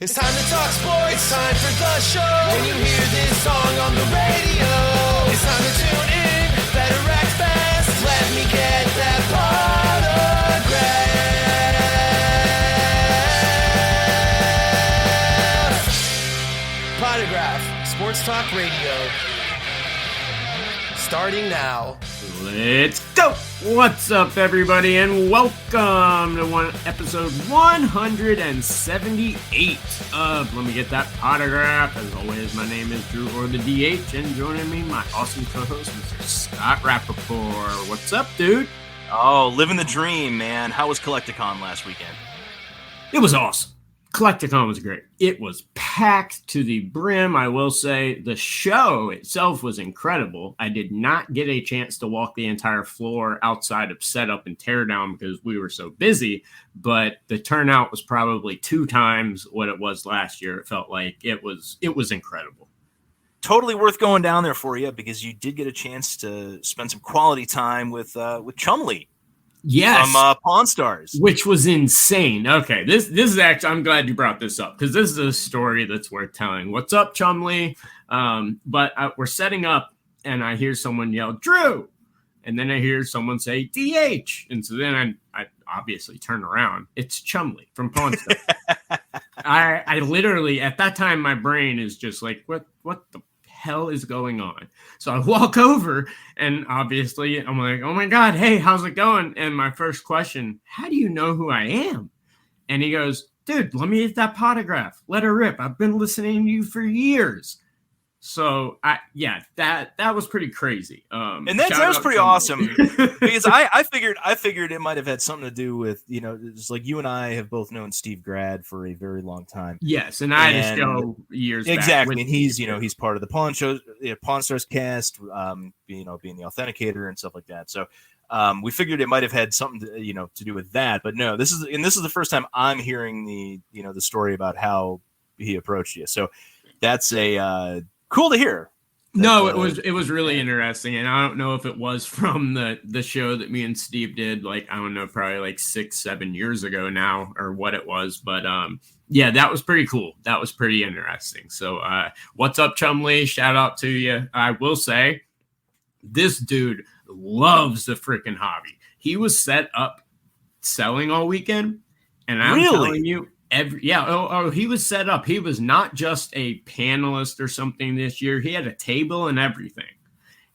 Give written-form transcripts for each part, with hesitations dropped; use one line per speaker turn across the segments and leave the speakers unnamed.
It's time to talk sports, it's time for the show. When you hear this song on the radio, it's time to tune in, better act fast. Let me get that autograph. Potograph, Sports Talk Radio. Starting now.
Let's go! What's up, everybody, and welcome to episode 178 of Let Me Get That Potograph. As always, my name is Drew, or the DH, and joining me, my awesome co-host, Mr. Scott Rappaport. What's up, dude?
Oh, living the dream, man. How was Collecticon last weekend?
It was awesome. Collecticon was great. It was packed to the brim. I will say the show itself was incredible. I did not get a chance to walk the entire floor outside of setup and teardown because we were so busy, but the turnout was probably 2 times what it was last year. It felt like it was incredible.
Totally worth going down there for you because you did get a chance to spend some quality time with Chumlee.
Yes,
from Pawn Stars,
which was insane. Okay, this is actually, I'm glad you brought this up because this is a story that's worth telling. What's up, Chumlee? But we're setting up, and I hear someone yell, "Drew!" And then I hear someone say, "DH!" And so then I obviously turn around. It's Chumlee from Pawn Stars. I literally, at that time, my brain is just like, what the hell is going on? So I walk over and obviously I'm like, oh my God, hey, how's it going? And my first question, how do you know who I am? And he goes, dude, let me get that potograph. Let her rip. I've been listening to you for years. So that was pretty crazy.
And that was pretty awesome because I figured it might have had something to do with, it's like you and I have both known Steve Grad for a very long time.
Yes, and I just go years
exactly.
back.
And he's part of the Pawn Stars cast, being the authenticator and stuff like that. So we figured it might have had something to do with that, but no, this is the first time I'm hearing the story about how he approached you. So that's cool to hear.
No, it was really interesting, and I don't know if it was from the show that me and Steve did, like, I don't know, probably like 6-7 years ago now, or what it was, but yeah, that was pretty cool. That was pretty interesting. So what's up, Chumlee? Shout out to you. I will say, this dude loves the freaking hobby. He was set up selling all weekend, and I'm telling you, he was set up. He was not just a panelist or something this year. He had a table and everything.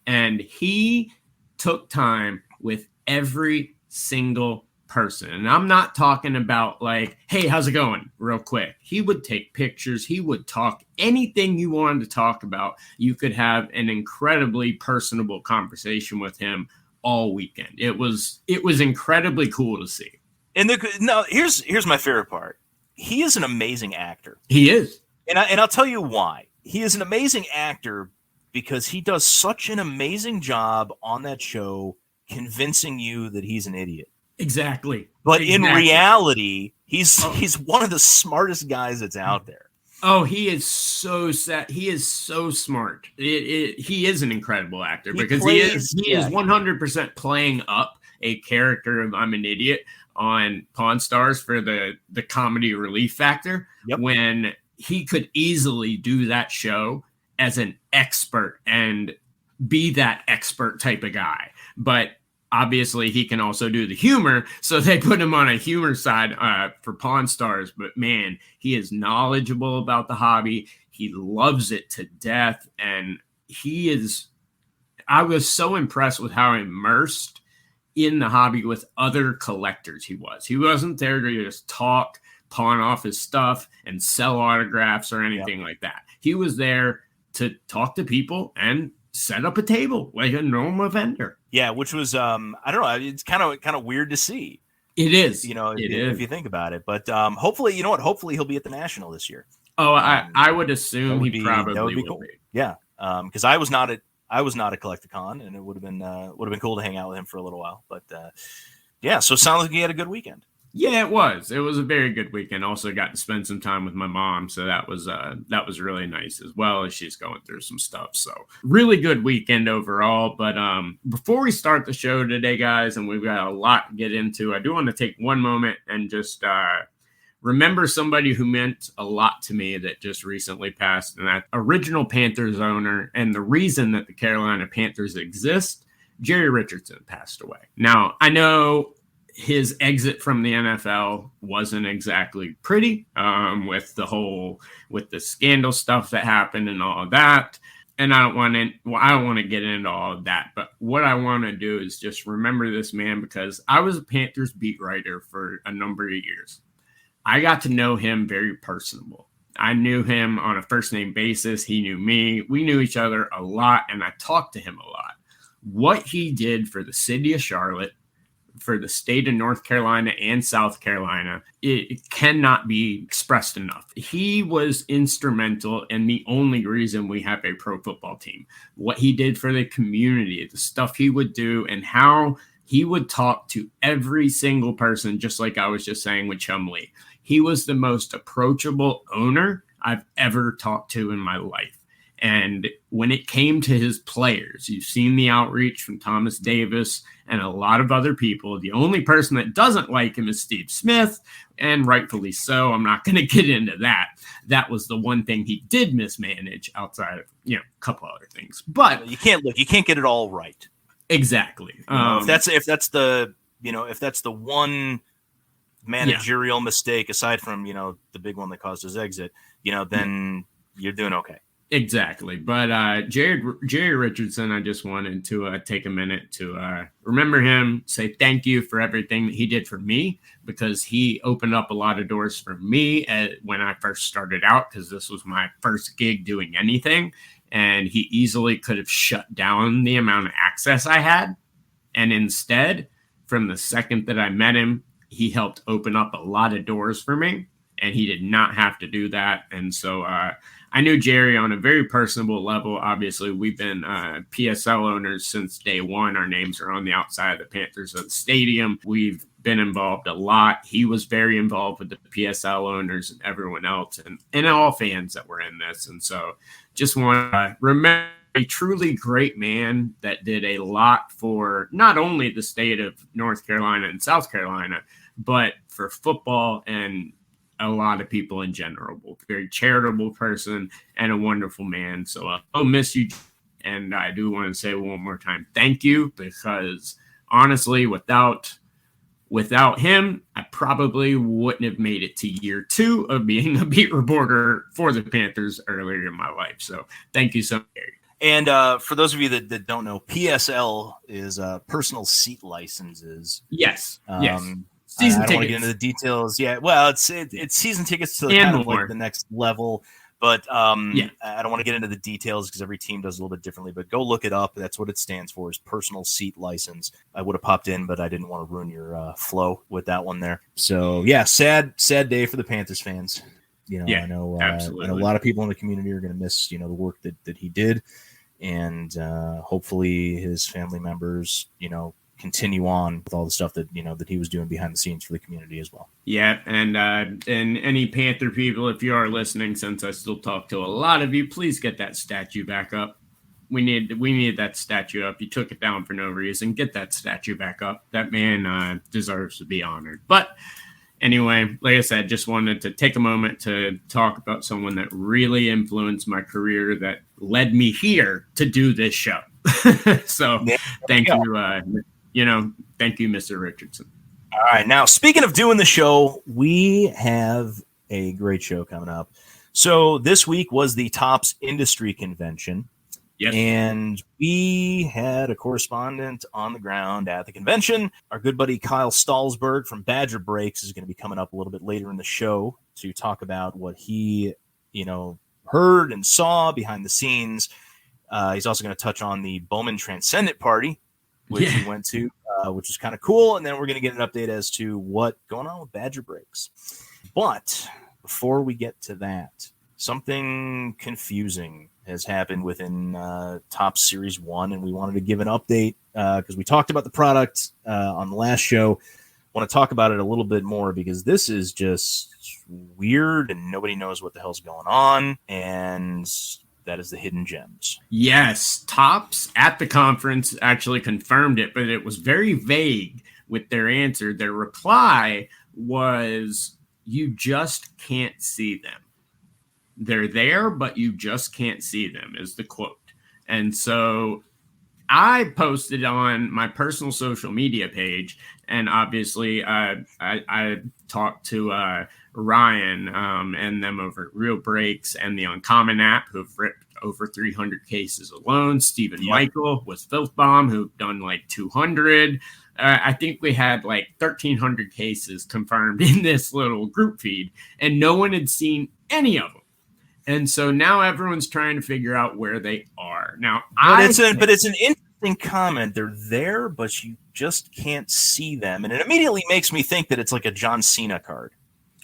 And he took time with every single person. And I'm not talking about like, hey, how's it going? Real quick. He would take pictures. He would talk anything you wanted to talk about. You could have an incredibly personable conversation with him all weekend. It was incredibly cool to see.
And here's my favorite part. He is an amazing actor.
He is.
And I'll tell you why. He is an amazing actor because he does such an amazing job on that show convincing you that he's an idiot.
Exactly.
But in reality, he's one of the smartest guys that's out there.
Oh, he is so set. He is so smart. He is an incredible actor because he is 100% playing up a character of I'm an idiot on Pawn Stars for the comedy relief factor.
Yep. When
he could easily do that show as an expert and be that expert type of guy. But obviously he can also do the humor. So they put him on a humor side for Pawn Stars. But man, he is knowledgeable about the hobby. He loves it to death. And I was so impressed with how immersed in the hobby with other collectors he was. He wasn't there to just talk, pawn off his stuff, and sell autographs or anything like that. He was there to talk to people and set up a table like a normal vendor.
Yeah, which was I don't know, it's kind of weird to see.
It is.
If you think about it. But hopefully, hopefully he'll be at the National this year.
Oh, I would assume he probably will
cool.
be.
Yeah, because I was not at Collecticon, and it would have been cool to hang out with him for a little while. But yeah, so it sounds like he had a good weekend.
Yeah, it was. It was a very good weekend. Also got to spend some time with my mom, so that was really nice as well as she's going through some stuff. So really good weekend overall. But before we start the show today, guys, and we've got a lot to get into, I do want to take one moment and just remember somebody who meant a lot to me that just recently passed, and that original Panthers owner, and the reason that the Carolina Panthers exist, Jerry Richardson, passed away. Now, I know his exit from the NFL wasn't exactly pretty, with the scandal stuff that happened and all of that. And I don't want to get into all of that. But what I want to do is just remember this man, because I was a Panthers beat writer for a number of years. I got to know him very personable. I knew him on a first name basis. He knew me. We knew each other a lot, and I talked to him a lot. What he did for the city of Charlotte, for the state of North Carolina and South Carolina, it cannot be expressed enough. He was instrumental and the only reason we have a pro football team. What he did for the community, the stuff he would do, and how he would talk to every single person, just like I was just saying with Chumlee. He was the most approachable owner I've ever talked to in my life. And when it came to his players, you've seen the outreach from Thomas Davis and a lot of other people. The only person that doesn't like him is Steve Smith, and rightfully so. I'm not going to get into that. That was the one thing he did mismanage, outside of, a couple other things. But
you can't get it all right.
Exactly.
If that's the one managerial mistake, aside from the big one that caused his exit, then you're doing okay.
Exactly. But Jerry Richardson, I just wanted to take a minute to remember him, say thank you for everything that he did for me, because he opened up a lot of doors for me when I first started out, because this was my first gig doing anything. And he easily could have shut down the amount of access I had. And instead, from the second that I met him, he helped open up a lot of doors for me. And he did not have to do that. And so I knew Jerry on a very personable level. Obviously, we've been PSL owners since day one. Our names are on the outside of the Panthers of the stadium. We've been involved a lot. He was very involved with the PSL owners and everyone else, and all fans that were in this. And so just want to remember a truly great man that did a lot for not only the state of North Carolina and South Carolina, but for football and a lot of people in general. Very charitable person and a wonderful man. So I'll miss you. And I do want to say one more time, thank you, because honestly, without him, I probably wouldn't have made it to year 2 of being a beat reporter for the Panthers earlier in my life. So thank you so much, Gary.
And for those of you that don't know, PSL is personal seat licenses.
Yes. Yes.
Season I don't want to get into the details. Yeah, well, it's season tickets to kind of like the next level. But I don't want to get into the details because every team does a little bit differently. But go look it up. That's what it stands for, is personal seat license. I would have popped in, but I didn't want to ruin your flow with that one there. So, yeah, sad day for the Panthers fans. I know a lot of people in the community are going to miss, the work that he did. And hopefully his family members, continue on with all the stuff that that he was doing behind the scenes for the community as well.
Yeah, and any Panther people, if you are listening, since I still talk to a lot of you, please get that statue back up. We need that statue up. You took it down for no reason. Get that statue back up. That man deserves to be honored. But anyway, like I said, just wanted to take a moment to talk about someone that really influenced my career, that led me here to do this show. So thank you. Thank you, Mr. Richardson.
All right. Now, speaking of doing the show, we have a great show coming up. So this week was the Topps Industry Convention.
Yes.
And we had a correspondent on the ground at the convention. Our good buddy Kyle Stalsberg from Badger Breaks is going to be coming up a little bit later in the show to talk about what he, heard and saw behind the scenes. He's also going to touch on the Bowman Transcendent Party, which he went to, which is kind of cool. And then we're going to get an update as to what's going on with Badger Breaks. But before we get to that, something confusing has happened within Topps Series 1, and we wanted to give an update because we talked about the product on the last show. Want to talk about it a little bit more because this is just weird and nobody knows what the hell's going on, and that is the hidden gems.
Yes, Topps at the conference actually confirmed it, but it was very vague with their answer. Their reply was you just can't see them. They're there, but you just can't see them, is the quote. And so I posted on my personal social media page, and obviously I talked to Ryan and them over at Real Breaks and the Uncommon app, who've ripped over 300 cases alone. Stephen Michael with Filth Bomb, who've done like 200. I think we had like 1,300 cases confirmed in this little group feed, and no one had seen any of them. And so now everyone's trying to figure out where they are. Now,
it's an interesting comment. They're there, but you just can't see them. And it immediately makes me think that it's like a John Cena card.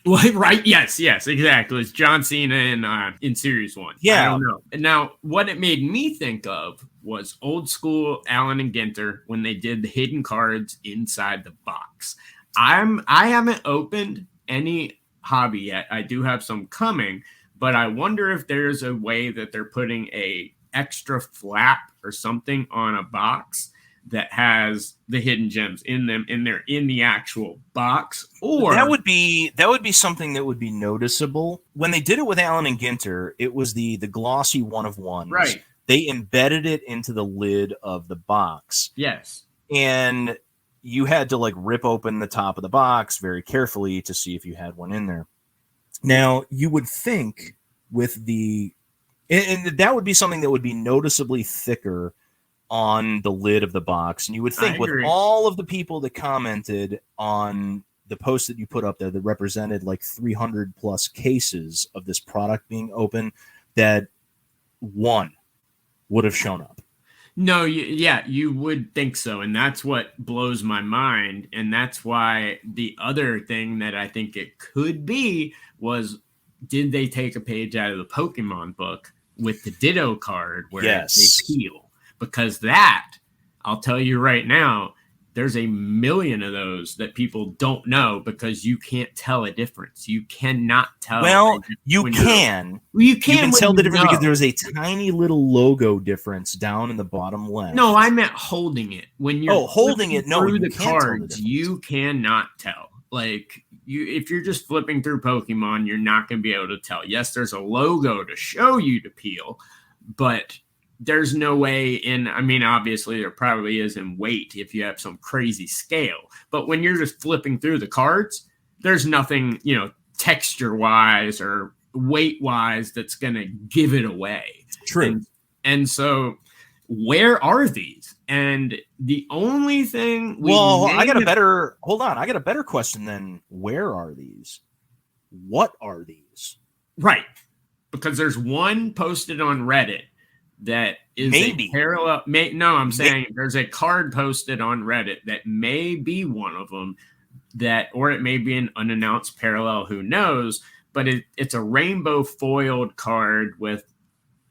Well, right. Yes, exactly. It's John Cena in Series 1.
Yeah.
I don't know. And now, what it made me think of was old school Allen and Ginter when they did the hidden cards inside the box. I haven't opened any hobby yet. I do have some coming, but I wonder if there's a way that they're putting a extra flap or something on a box that has the hidden gems in them, and they're in the actual box. Or
that would be something that would be noticeable. When they did it with Allen and Ginter, it was the glossy one of ones.
Right.
They embedded it into the lid of the box.
Yes.
And you had to like rip open the top of the box very carefully to see if you had one in there. Now, you would think with and that would be something that would be noticeably thicker on the lid of the box. And you would think with all of the people that commented on the post that you put up there that represented like 300 plus cases of this product being open, that one would have shown up.
No, you would think so. And that's what blows my mind. And that's why the other thing that I think it could be was, did they take a page out of the Pokemon book with the Ditto card where they peel? Because that, I'll tell you right now, there's a million of those that people don't know because you can't tell a difference. You cannot tell.
Well, you can.
You can
tell the difference because there's a tiny little logo difference down in the bottom left.
No, I meant holding it. When you're
holding it, no,
through the cards, you cannot tell. Like, if you're just flipping through Pokemon, you're not going to be able to tell. Yes, there's a logo to show you to peel, but there's no way obviously there probably is in weight if you have some crazy scale. But when you're just flipping through the cards, there's nothing, texture-wise or weight-wise that's going to give it away.
True.
And so where are these? And the only thing
I got a better question than where are these? What are these?
Right. Because there's one posted on Reddit that is a parallel. Saying there's a card posted on Reddit that may be one of them, or it may be an unannounced parallel. Who knows? But it's a rainbow foiled card with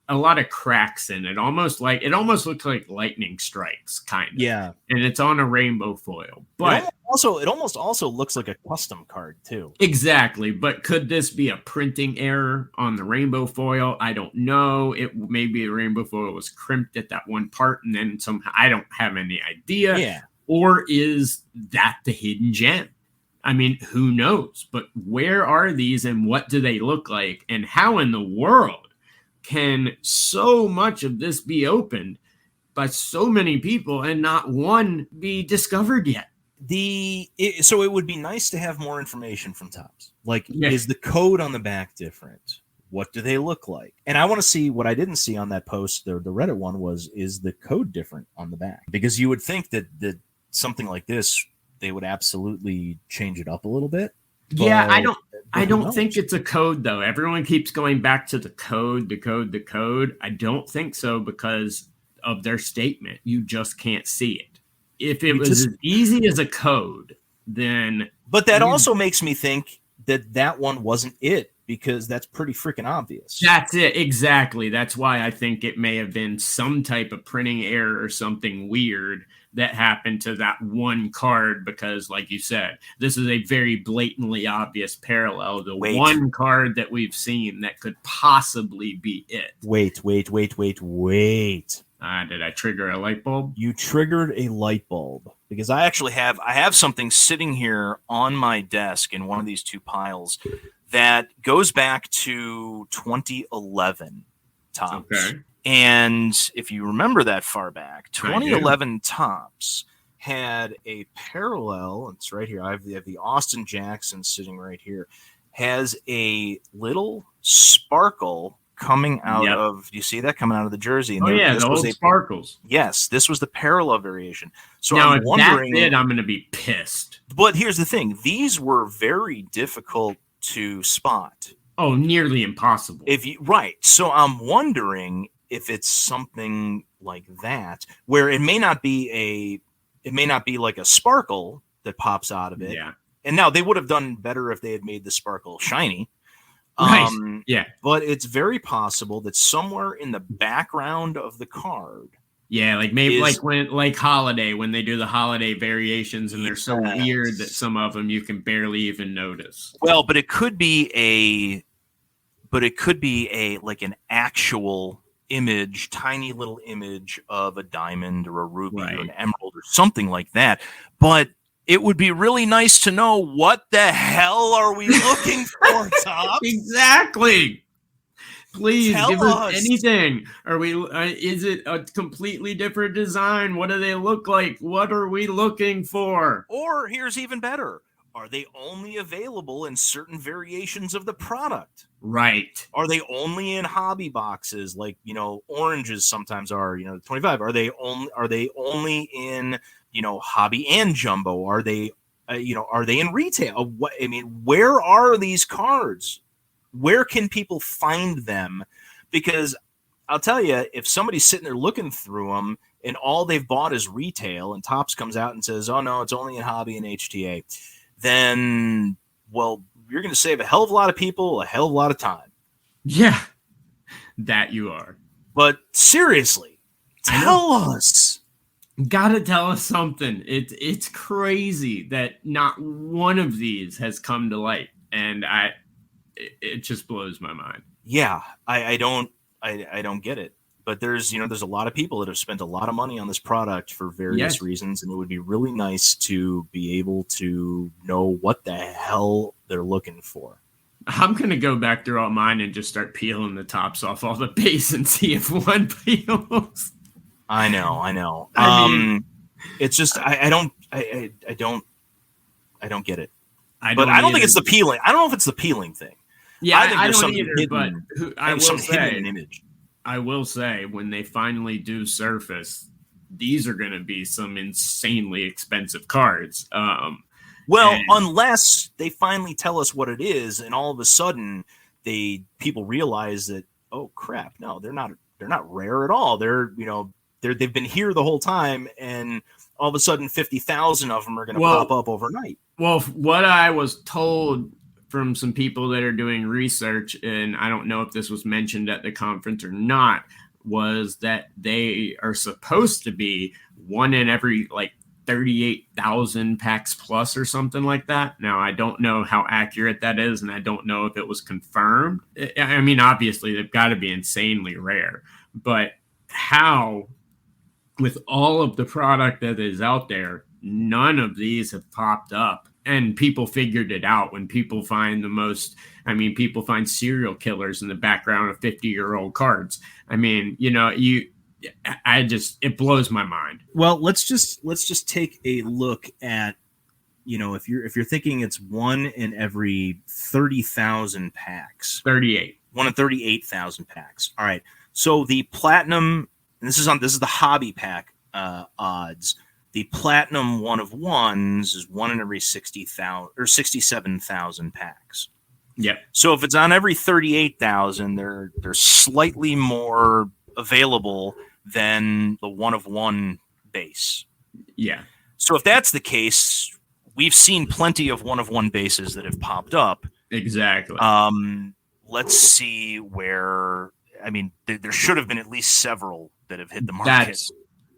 a lot of cracks in it. It almost looks like lightning strikes, kind of.
Yeah.
And it's on a rainbow foil. But
it almost also looks like a custom card too.
Exactly. But could this be a printing error on the rainbow foil? I don't know. It maybe the rainbow foil was crimped at that one part and then somehow I don't have any idea.
Yeah.
Or is that the hidden gem? I mean, who knows? But where are these and what do they look like? And how in the world can so much of this be opened by so many people and not one be discovered yet?
So it would be nice to have more information from Topps. Like, is the code on the back different? What do they look like? And I want to see what I didn't see on that post. The Reddit one is the code different on the back? Because you would think that something like this, they would absolutely change it up a little bit.
Yeah, I don't think it's a code though. Everyone keeps going back to the code. I don't think so because of their statement. You just can't see it. If it was as easy as a code, then...
But that also makes me think that one wasn't it, because that's pretty freaking obvious.
That's it. Exactly. That's why I think it may have been some type of printing error or something weird that happened to that one card, because like you said, this is a very blatantly obvious parallel. The one card that we've seen that could possibly be it.
Wait.
Did I trigger a light bulb?
You triggered a light bulb because I have something sitting here on my desk in one of these two piles that goes back to 2011 tops.
Okay.
And if you remember that far back, 2011 tops had a parallel. It's right here. I have the Austin Jackson sitting right here. Has a little sparkle coming out of. Do you see that coming out of the jersey? And
the old sparkles.
Yes, this was the parallel variation. So
now,
I'm wondering.
That's it, I'm going to be pissed.
But here's the thing: these were very difficult to spot.
Oh, nearly impossible.
So I'm wondering if it's something like that, where it may not be like a sparkle that pops out of it.
Yeah.
And now they would have done better if they had made the sparkle shiny.
Right. Yeah.
But it's very possible that somewhere in the background of the card.
Yeah, like maybe like holiday, when they do the holiday variations, and they're so weird that some of them you can barely even notice.
Well, but it could be like an actual image, tiny little image of a diamond or a ruby or an emerald or something like that. But it would be really nice to know what the hell are we looking for, Top?
Exactly. Please give us anything. Are we? Is it a completely different design? What do they look like? What are we looking for?
Or here's even better: are they only available in certain variations of the product?
Right.
Are they only in hobby boxes, like oranges sometimes are? 25. Are they only in hobby and jumbo? Are they are they in retail? Where are these cards? Where can people find them? Because I'll tell you, if somebody's sitting there looking through them and all they've bought is retail, and Topps comes out and says, "Oh no, it's only in hobby and HTA," then you're going to save a hell of a lot of people a hell of a lot of time.
Yeah, that you are.
But seriously, tell us.
Gotta tell us something. It's crazy that not one of these has come to light, and it just blows my mind.
Yeah, I don't get it. But there's a lot of people that have spent a lot of money on this product for various reasons, and it would be really nice to be able to know what the hell they're looking for.
I'm gonna go back through all mine and just start peeling the tops off all the base and see if one peels.
I know. It's just I don't get it. I don't think it's the peeling. I don't know if it's the peeling thing.
Yeah,
I think
don't either.
Hidden,
but I will say, when they finally do surface, these are going to be some insanely expensive cards.
Unless they finally tell us what it is, and all of a sudden people realize that, oh crap, no, they're not rare at all. They've been here the whole time, and all of a sudden 50,000 of them are going to pop up overnight. Well,
what I was told from some people that are doing research, and I don't know if this was mentioned at the conference or not, was that they are supposed to be one in every 38,000 packs plus or something like that. Now, I don't know how accurate that is, and I don't know if it was confirmed. I mean, obviously, they've got to be insanely rare, but how, with all of the product that is out there, none of these have popped up. And people figured it out when people find people find serial killers in the background of 50-year-old cards. I mean, it blows my mind.
Well, let's just take a look at, if you're thinking it's one in every 30,000 packs.
38.
One in 38,000 packs. All right. So the platinum, and this is the hobby pack odds. The platinum one of ones is one in every 60,000 or 67,000 packs.
Yep.
So if it's on every 38,000, they're slightly more available than the one of one base.
Yeah.
So if that's the case, we've seen plenty of one of one bases that have popped up.
Exactly.
Let's see where. I mean, there should have been at least several that have hit the market.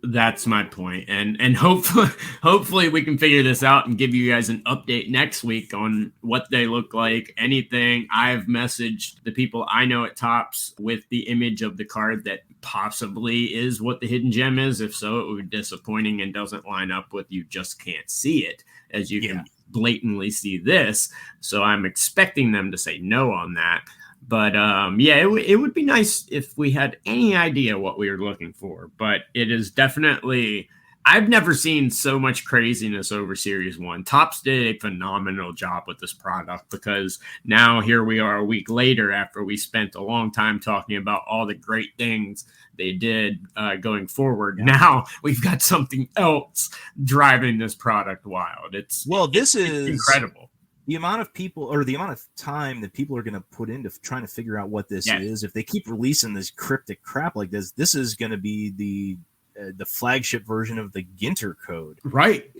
That's my point. And hopefully we can figure this out and give you guys an update next week on what they look like. Anything. I've messaged the people I know at Topps with the image of the card that possibly is what the hidden gem is. If so, it would be disappointing and doesn't line up with you just can't see it, as you can blatantly see this. So I'm expecting them to say no on that. But it would be nice if we had any idea what we were looking for. But it is definitely, I've never seen so much craziness over Series 1. Topps did a phenomenal job with this product, because now here we are a week later after we spent a long time talking about all the great things they did going forward. Yeah. Now we've got something else driving this product wild. It's incredible.
The amount of people, or the amount of time that people are going to put into trying to figure out what this is, if they keep releasing this cryptic crap like this is going to be the flagship version of the Ginter code,
right?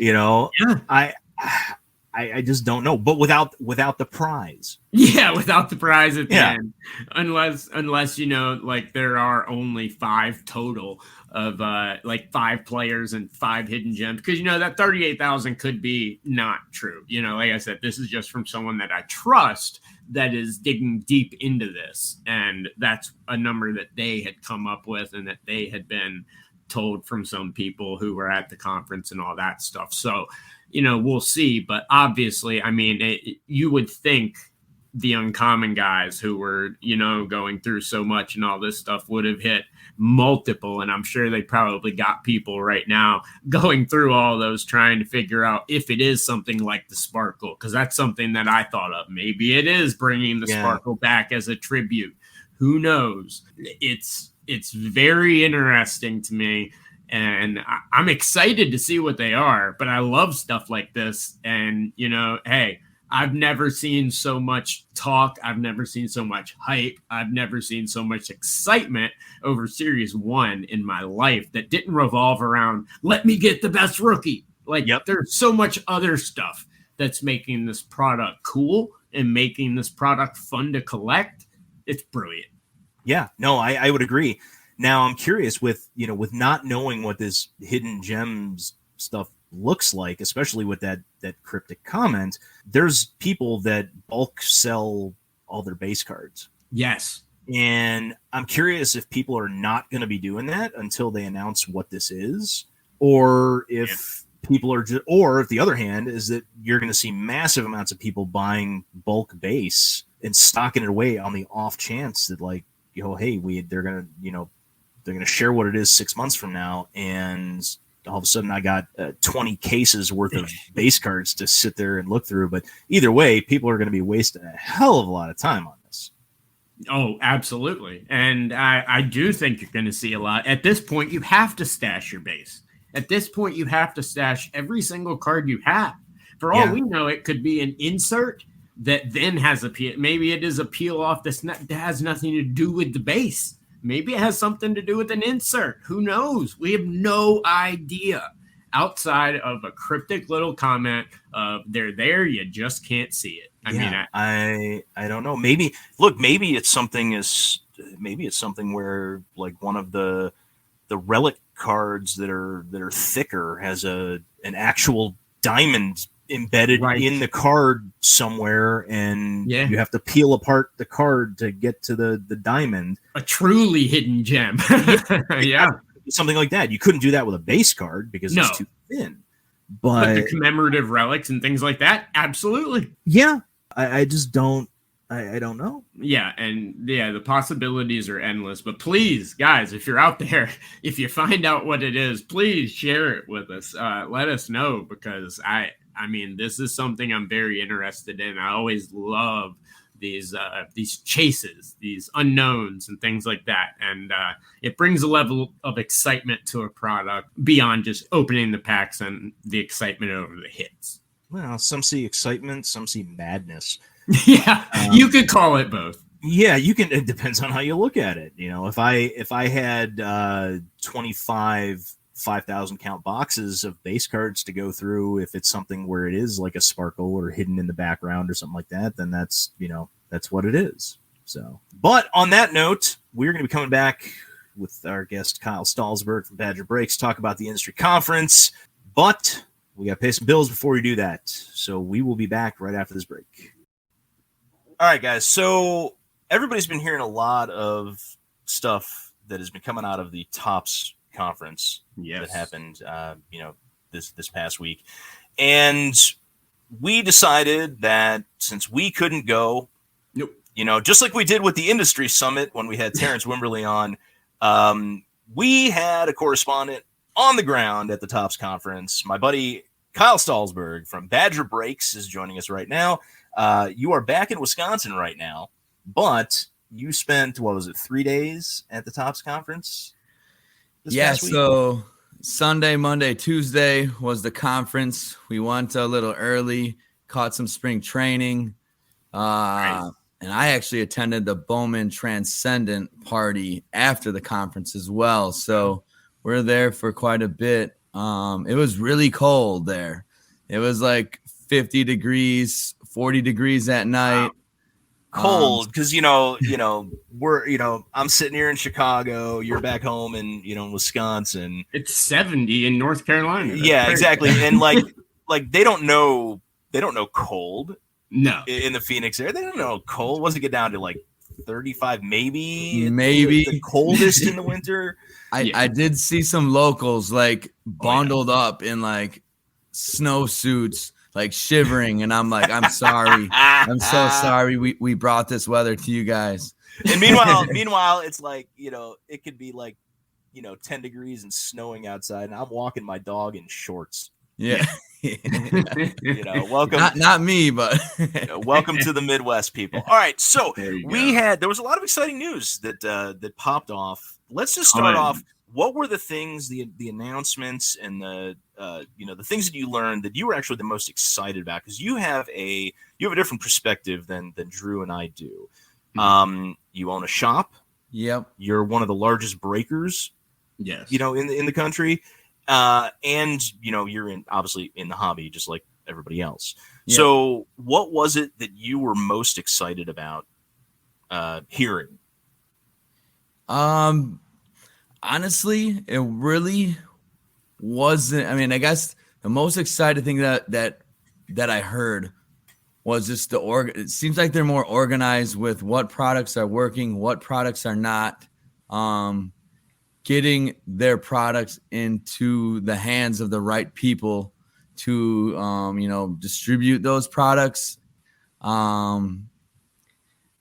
I just don't know, but without the prize.
Yeah, without the prize at the end. Unless like there are only 5 total of like 5 players and 5 hidden gems, because that 38,000 could be not true. Like I said, this is just from someone that I trust that is digging deep into this, and that's a number that they had come up with and that they had been told from some people who were at the conference and all that stuff. So we'll see. But obviously, I mean, you would think the uncommon guys who were, going through so much and all this stuff would have hit multiple. And I'm sure they probably got people right now going through all those trying to figure out if it is something like the Sparkle, because that's something that I thought of. Maybe it is bringing the Sparkle back as a tribute. Who knows? It's very interesting to me. And I'm excited to see what they are, but I love stuff like this. And, hey, I've never seen so much talk. I've never seen so much hype. I've never seen so much excitement over Series 1 in my life that didn't revolve around, let me get the best rookie. Like, there's so much other stuff that's making this product cool and making this product fun to collect. It's brilliant.
Yeah, no, I would agree. Now I'm curious with not knowing what this hidden gems stuff looks like, especially with that cryptic comment, there's people that bulk sell all their base cards.
Yes.
And I'm curious if people are not going to be doing that until they announce what this is, or if people are just, or if the other hand is that you're going to see massive amounts of people buying bulk base and stocking it away on the off chance that, like, hey, they're going to share what it is 6 months from now, and all of a sudden I got 20 cases worth of base cards to sit there and look through. But either way, people are going to be wasting a hell of a lot of time on this.
Oh, absolutely. And I do think you're going to see a lot. At this point, you have to stash your base. At this point, you have to stash every single card you have. For all we know, it could be an insert that then has a peel. Maybe it is a peel off that has nothing to do with the base. Maybe it has something to do with an insert. Who knows? We have no idea outside of a cryptic little comment of they're there, you just can't see it.
I don't know. Maybe it's something where, like, one of the relic cards that are thicker has an actual diamond embedded in the card somewhere, and you have to peel apart the card to get to the diamond.
A truly hidden gem.
Something like that. You couldn't do that with a base card because it's too thin. But
the commemorative relics and things like that, absolutely.
Yeah. I just don't. I don't know.
Yeah, and the possibilities are endless. But please, guys, if you're out there, if you find out what it is, please share it with us. Let us know, because I mean, this is something I'm very interested in. I always love these chases, these unknowns and things like that. And it brings a level of excitement to a product beyond just opening the packs and the excitement over the hits.
Well, some see excitement, some see madness.
You could call it both.
Yeah, you can. It depends on how you look at it. If I had 25 5,000 count boxes of base cards to go through, if it's something where it is like a sparkle or hidden in the background or something like that, then that's what it is. So, but on that note, we're going to be coming back with our guest Kyle Stalsberg from Badger Breaks, talk about the industry conference. But we got to pay some bills before we do that. So we will be back right after this break. All right, guys. So everybody's been hearing a lot of stuff that has been coming out of the TOPS conference that happened, this past week. And we decided that since we couldn't go, just like we did with the industry summit when we had Terrence Wimberly on, we had a correspondent on the ground at the TOPS conference. My buddy Kyle Stalsberg from Badger Breaks is joining us right now. You are back in Wisconsin right now, but you spent, 3 days at the TOPS conference?
So Sunday, Monday, Tuesday was the conference. We went a little early, caught some spring training. And I actually attended the Bowman Transcendent party after the conference as well. So we're there for quite a bit. It was really cold there. It was like 50 degrees, 40 degrees at night.
Cold because we're I'm sitting here in Chicago, you're back home in Wisconsin.
It's 70 in North Carolina.
That's exactly. And like they don't know cold.
No,
in the Phoenix area, they don't know cold. Once it get down to like 35, maybe the coldest in the winter.
I did see some locals like bundled up in like snowsuits, like shivering, and I'm like, I'm sorry, I'm so sorry. We brought this weather to you guys.
And meanwhile, it's like it could be like 10 degrees and snowing outside, and I'm walking my dog in shorts.
Yeah.
Welcome.
Not me, but
welcome to the Midwest, people. All right, so there was a lot of exciting news that popped off. Let's just start off. What were the things, the announcements, and the things that you learned that you were actually the most excited about? Because you have a different perspective than Drew and I do. You own a shop.
Yep.
You're one of the largest breakers.
Yes.
In the country. And you're obviously in the hobby just like everybody else. Yeah. So what was it that you were most excited about hearing?
Honestly, it really wasn't. I mean, I guess the most exciting thing that I heard was just it seems like they're more organized with what products are working, what products are not. Getting their products into the hands of the right people to, distribute those products. I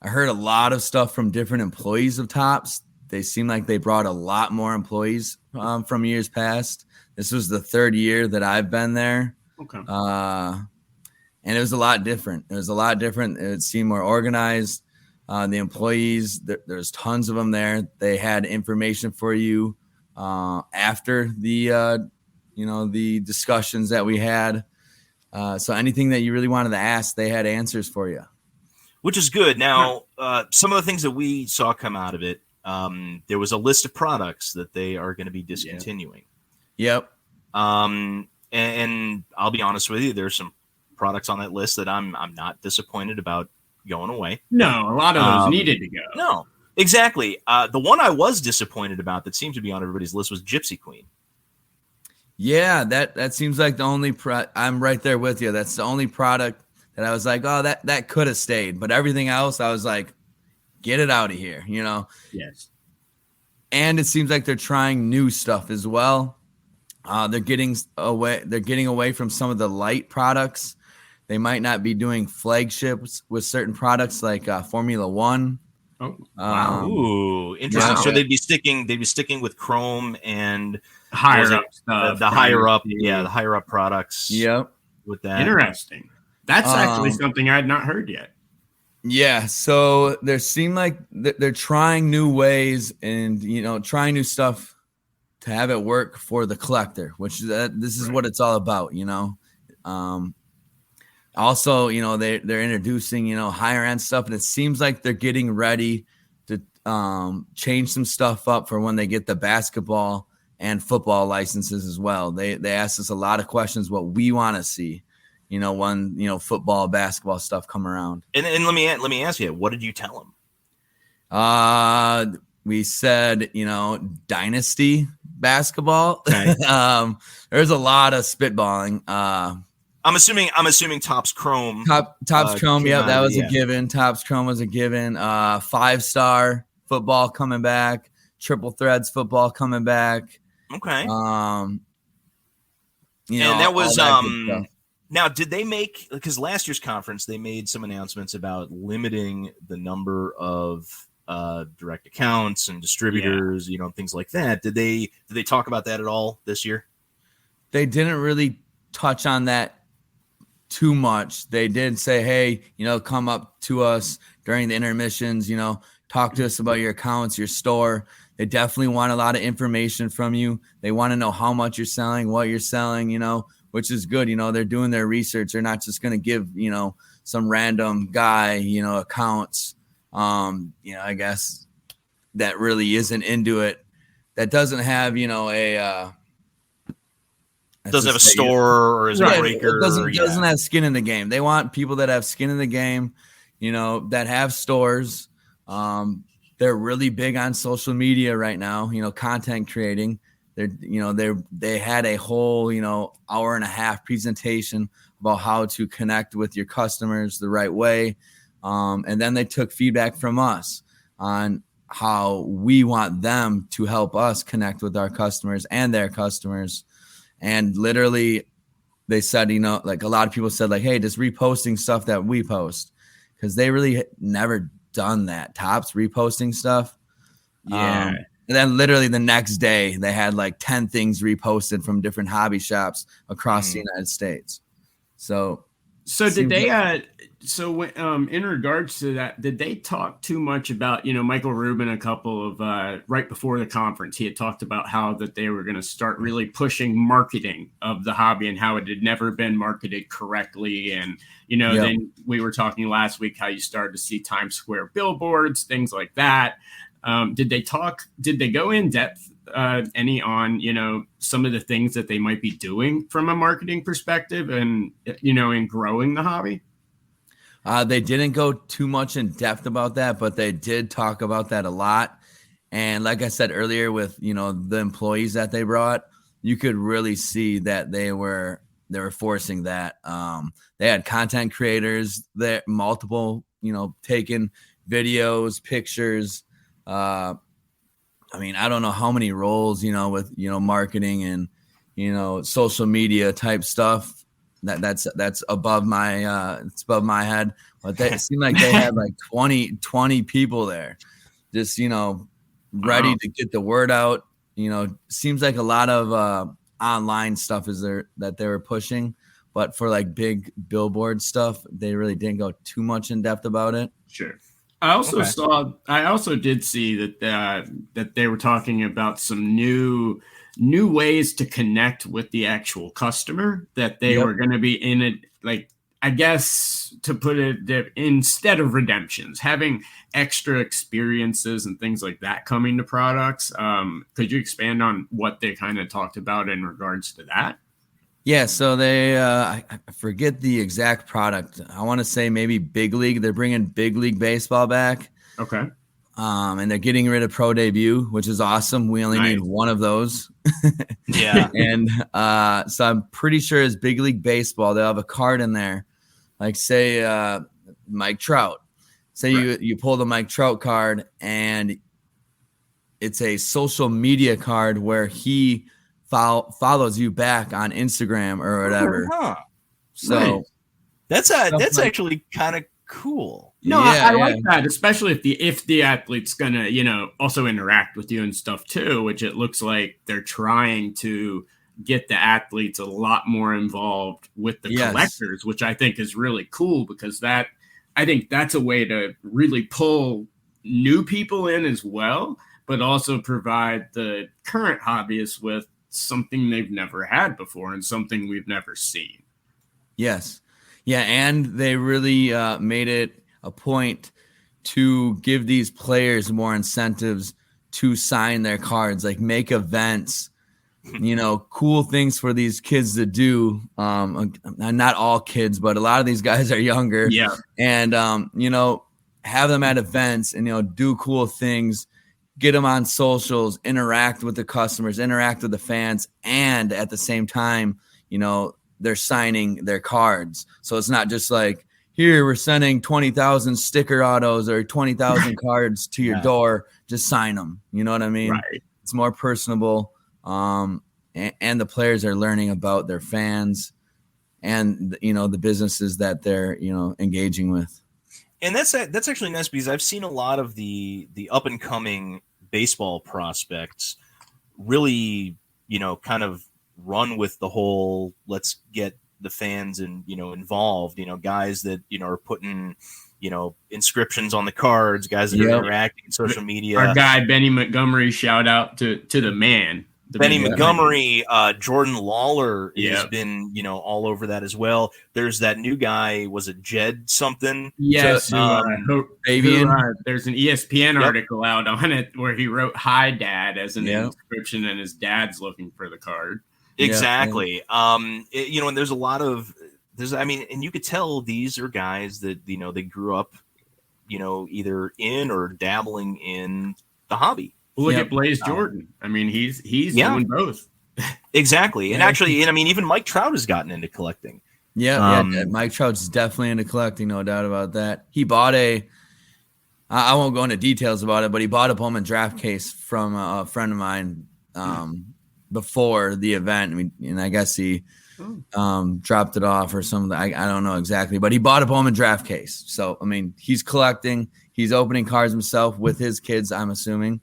heard a lot of stuff from different employees of TOPS. They seem like they brought a lot more employees from years past. This was the third year that I've been there.
Okay.
And it was a lot different. It seemed more organized. The employees, there's tons of them there. They had information for you after the discussions that we had. So anything that you really wanted to ask, they had answers for you.
Which is good. Now, some of the things that we saw come out of it, there was a list of products that they are going to be discontinuing.
Yep.
And I'll be honest with you, there's some products on that list that I'm not disappointed about going away.
No, a lot of those needed to go.
No, exactly. The one I was disappointed about that seemed to be on everybody's list was Gypsy Queen.
Yeah, that seems like the only I'm right there with you. That's the only product that I was like, oh, that could have stayed. But everything else, I was like, get it out of here,
Yes.
And it seems like they're trying new stuff as well. They're getting away from some of the light products. They might not be doing flagships with certain products like Formula One.
Oh, wow.
Ooh, interesting. Wow. So they'd be sticking with Chrome and
higher up stuff.
The higher up products.
Yep.
With that.
Interesting. That's actually something I had not heard yet.
Yeah. So there seem like they're trying new ways and trying new stuff to have it work for the collector, which this is what it's all about, Also, they're introducing, higher end stuff, and it seems like they're getting ready to change some stuff up for when they get the basketball and football licenses as well. They asked us a lot of questions, what we want to see, when football, basketball stuff come around.
And let me ask you, what did you tell them?
we said, dynasty basketball.
Okay.
There's a lot of spitballing.
I'm assuming Topps Chrome.
Topps Chrome. Yep. That was
yeah.
a given. Topps Chrome was a given. 5-star football coming back. Triple threads football coming back.
Okay.
And
that was
all that good stuff.
Now, did they make, because last year's conference they made some announcements about limiting the number of direct accounts and distributors, things like that. Did they talk about that at all this year?
They didn't really touch on that too much. They did say, hey, come up to us during the intermissions, talk to us about your accounts, your store. They definitely want a lot of information from you. They want to know how much you're selling, what you're selling, which is good. They're doing their research. They're not just going to give, some random guy, accounts, I guess that really isn't into it. That doesn't have,
doesn't have a store or is a breaker.
Doesn't have skin in the game. They want people that have skin in the game, that have stores. They're really big on social media right now, content creating. They had a whole, hour and a half presentation about how to connect with your customers the right way. And then they took feedback from us on how we want them to help us connect with our customers and their customers. And literally they said, like a lot of people said, like, hey, just reposting stuff that we post, because they really never done that. Topps reposting stuff.
Yeah.
And then literally the next day they had like 10 things reposted from different hobby shops across the United States. So
did they in regards to that, did they talk too much about, Michael Rubin, a couple of right before the conference, he had talked about how that they were going to start really pushing marketing of the hobby and how it had never been marketed correctly. And, Then we were talking last week how you started to see Times Square billboards, things like that. Did they go in depth any on, some of the things that they might be doing from a marketing perspective and, in growing the hobby?
They didn't go too much in depth about that, but they did talk about that a lot. And like I said earlier with, the employees that they brought, you could really see that they were forcing that. They had content creators that multiple, taking videos, pictures. I don't know how many roles, with, marketing and, social media type stuff. That's above my it's above my head. But it seemed like they had like 20 people there, just ready to get the word out. Seems like a lot of online stuff that they were pushing, but for like big billboard stuff, they really didn't go too much in depth about it.
Sure. I also did see that they were talking about some new ways to connect with the actual customer, that they were going to be in it. Like, I guess to put it, that instead of redemptions, having extra experiences and things like that coming to products. Could you expand on what they kind of talked about in regards to that?
Yeah, so they I forget the exact product. I want to say maybe Big League. They're bringing Big League Baseball back.
Okay.
And they're getting rid of Pro Debut, which is awesome. We only need one of those.
Yeah.
And so I'm pretty sure it's Big League Baseball. They'll have a card in there, like say Mike Trout. Say you pull the Mike Trout card, and it's a social media card where he follows you back on Instagram or whatever. So
that's actually kind of cool.
No, I like that, especially if the athlete's gonna, also interact with you and stuff too, which it looks like they're trying to get the athletes a lot more involved with the collectors, which I think is really cool, because I think that's a way to really pull new people in as well, but also provide the current hobbyists with something they've never had before and something we've never seen.
Yes. Yeah. And they really made it a point to give these players more incentives to sign their cards, like make events, cool things for these kids to do. Not all kids, but a lot of these guys are younger. Yeah. And, have them at events and, do cool things, get them on socials, interact with the customers, interact with the fans, and at the same time, they're signing their cards. So it's not just like, here, we're sending 20,000 sticker autos or 20,000 cards to your door. Just sign them. You know what I mean?
Right.
It's more personable. And the players are learning about their fans and, the businesses that they're, engaging with.
And that's actually nice because I've seen a lot of the up and coming baseball prospects really, kind of run with the whole, let's get the fans and, involved, guys that, are putting, inscriptions on the cards, guys that are interacting in social media.
Our guy, Benny Montgomery, shout out to the man.
Benny Montgomery, Jordan Lawler has been, all over that as well. There's that new guy, was it Jed something?
Yes.
Fabian.
There's an ESPN article out on it where he wrote "Hi, Dad" as an inscription, and his dad's looking for the card.
Exactly. And there's a lot of and you could tell these are guys that they grew up, either in or dabbling in the hobby.
Well, look at Blaze Jordan. I mean, he's doing both.
Exactly. And actually, even Mike Trout has gotten into collecting.
Yeah, Mike Trout's definitely into collecting, no doubt about that. He bought I won't go into details about it, but he bought a Bowman draft case from a friend of mine before the event. And I guess he dropped it off or something. I don't know exactly, but he bought a Bowman draft case. So, he's collecting. He's opening cards himself with his kids, I'm assuming.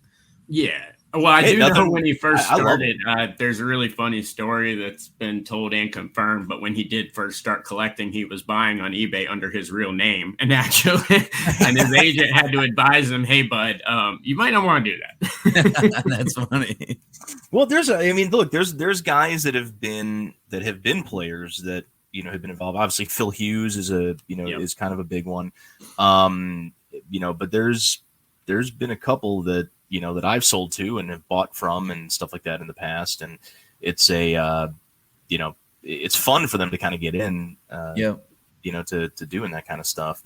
Yeah. Well, I do know when he first started, there's a really funny story that's been told and confirmed, but when he did first start collecting, he was buying on eBay under his real name. And actually, and his agent had to advise him, hey, bud, you might not want to do that.
That's funny.
Well, there's guys that have been players that, have been involved. Obviously, Phil Hughes is is kind of a big one. But there's been a couple that, that I've sold to and have bought from and stuff like that in the past. And it's it's fun for them to kind of get in, to doing that kind of stuff.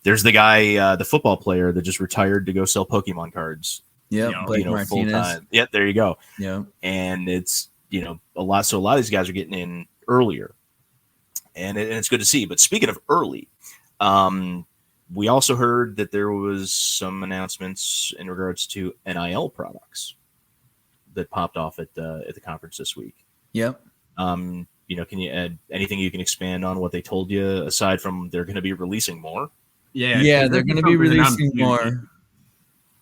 There's the guy, the football player that just retired to go sell Pokemon cards.
Yeah. Blake Martinez.
Full time. Yeah, there you go.
Yeah.
And it's, a lot. So a lot of these guys are getting in earlier and it's good to see. But speaking of early, we also heard that there was some announcements in regards to NIL products that popped off at the conference this week.
Yep.
Can you add anything you can expand on what they told you aside from they're going to be releasing more?
Yeah, they're going to be releasing more.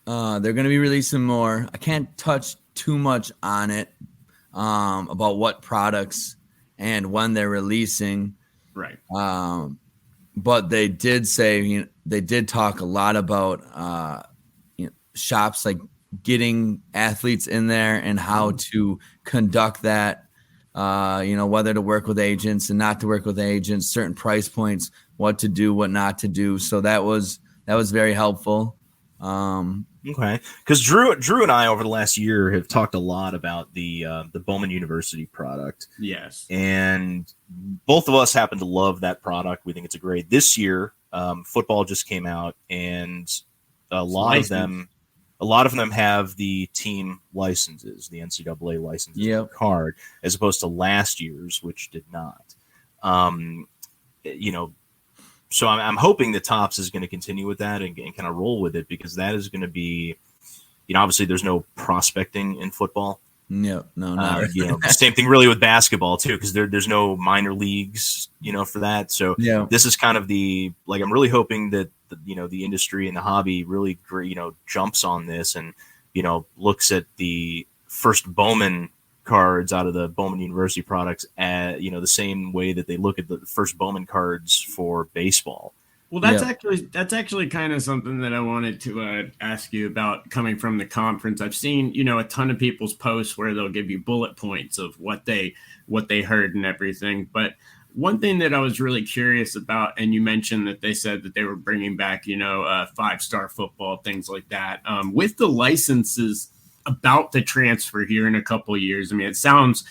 They're going to be releasing more. I can't touch too much on it about what products and when they're releasing.
Right.
But they did say, they did talk a lot about shops like getting athletes in there and how to conduct that, whether to work with agents and not to work with agents, certain price points, what to do, what not to do. So that was very helpful.
Okay, because Drew and I over the last year have talked a lot about the Bowman University product.
Yes,
and both of us happen to love that product. We think it's a great. This year, football just came out, and a lot of them have the team licenses, the NCAA licenses card, as opposed to last year's, which did not. So I'm hoping that Topps is going to continue with that and kind of roll with it, because that is going to be, obviously there's no prospecting in football.
No, not
same thing really with basketball too, because there's no minor leagues, for that. So this is kind of I'm really hoping that the industry and the hobby really, jumps on this and, looks at the first Bowman cards out of the Bowman University products at, the same way that they look at the first Bowman cards for baseball.
Well, that's actually kind of something that I wanted to ask you about coming from the conference. I've seen, a ton of people's posts where they'll give you bullet points of what they heard and everything. But one thing that I was really curious about, and you mentioned that they said that they were bringing back, 5-star football, things like that. With the licenses about to transfer here in a couple of years. I mean, it sounds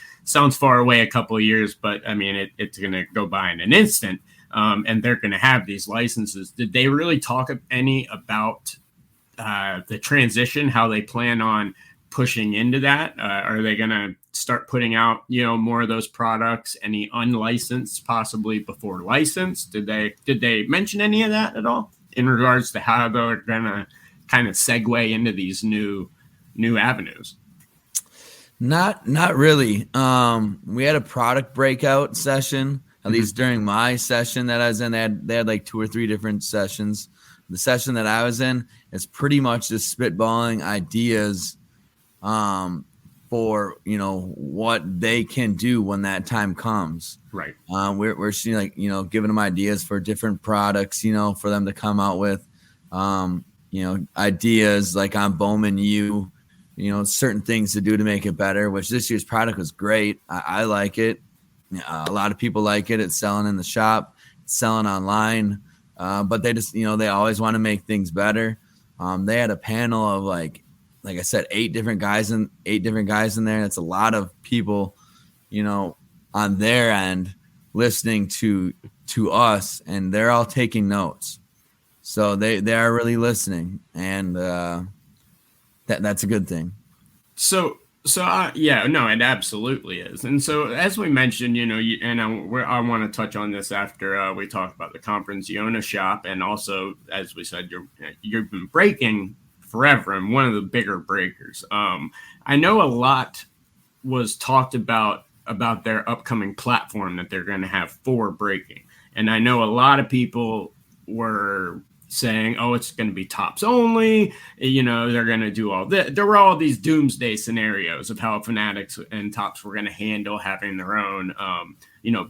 far away a couple of years, but I mean, it's going to go by in an instant. And they're going to have these licenses. Did they really talk any about the transition, how they plan on pushing into that. Are they going to start putting out, more of those products, any unlicensed, possibly before licensed? Did they mention any of that at all in regards to how they're going to kind of segue into these new avenues?
Not really. We had a product breakout session, at least during my session that I was in. They had like 2 or 3 different sessions. The session that I was in is pretty much just spitballing ideas for what they can do when that time comes. Right. We're seeing, like, giving them ideas for different products, for them to come out with, ideas like on Bowman U, certain things to do to make it better, which this year's product was great. I like it. A lot of people like it. It's selling in the shop, it's selling online. But they just, they always want to make things better. They had a panel of like I said, 8 different guys in there. That's a lot of people, on their end listening to us, and they're all taking notes. So they are really listening, and that's a good thing.
So yeah, no, it absolutely is. And so, as we mentioned, I want to touch on this after we talk about the conference. You own a shop, and also, as we said, you've been breaking forever, and one of the bigger breakers. I know a lot was talked about their upcoming platform that they're going to have for breaking, and I know a lot of people were saying, oh, it's going to be tops only, they're going to do all this. There were all these doomsday scenarios of how Fanatics and Tops were going to handle having their own,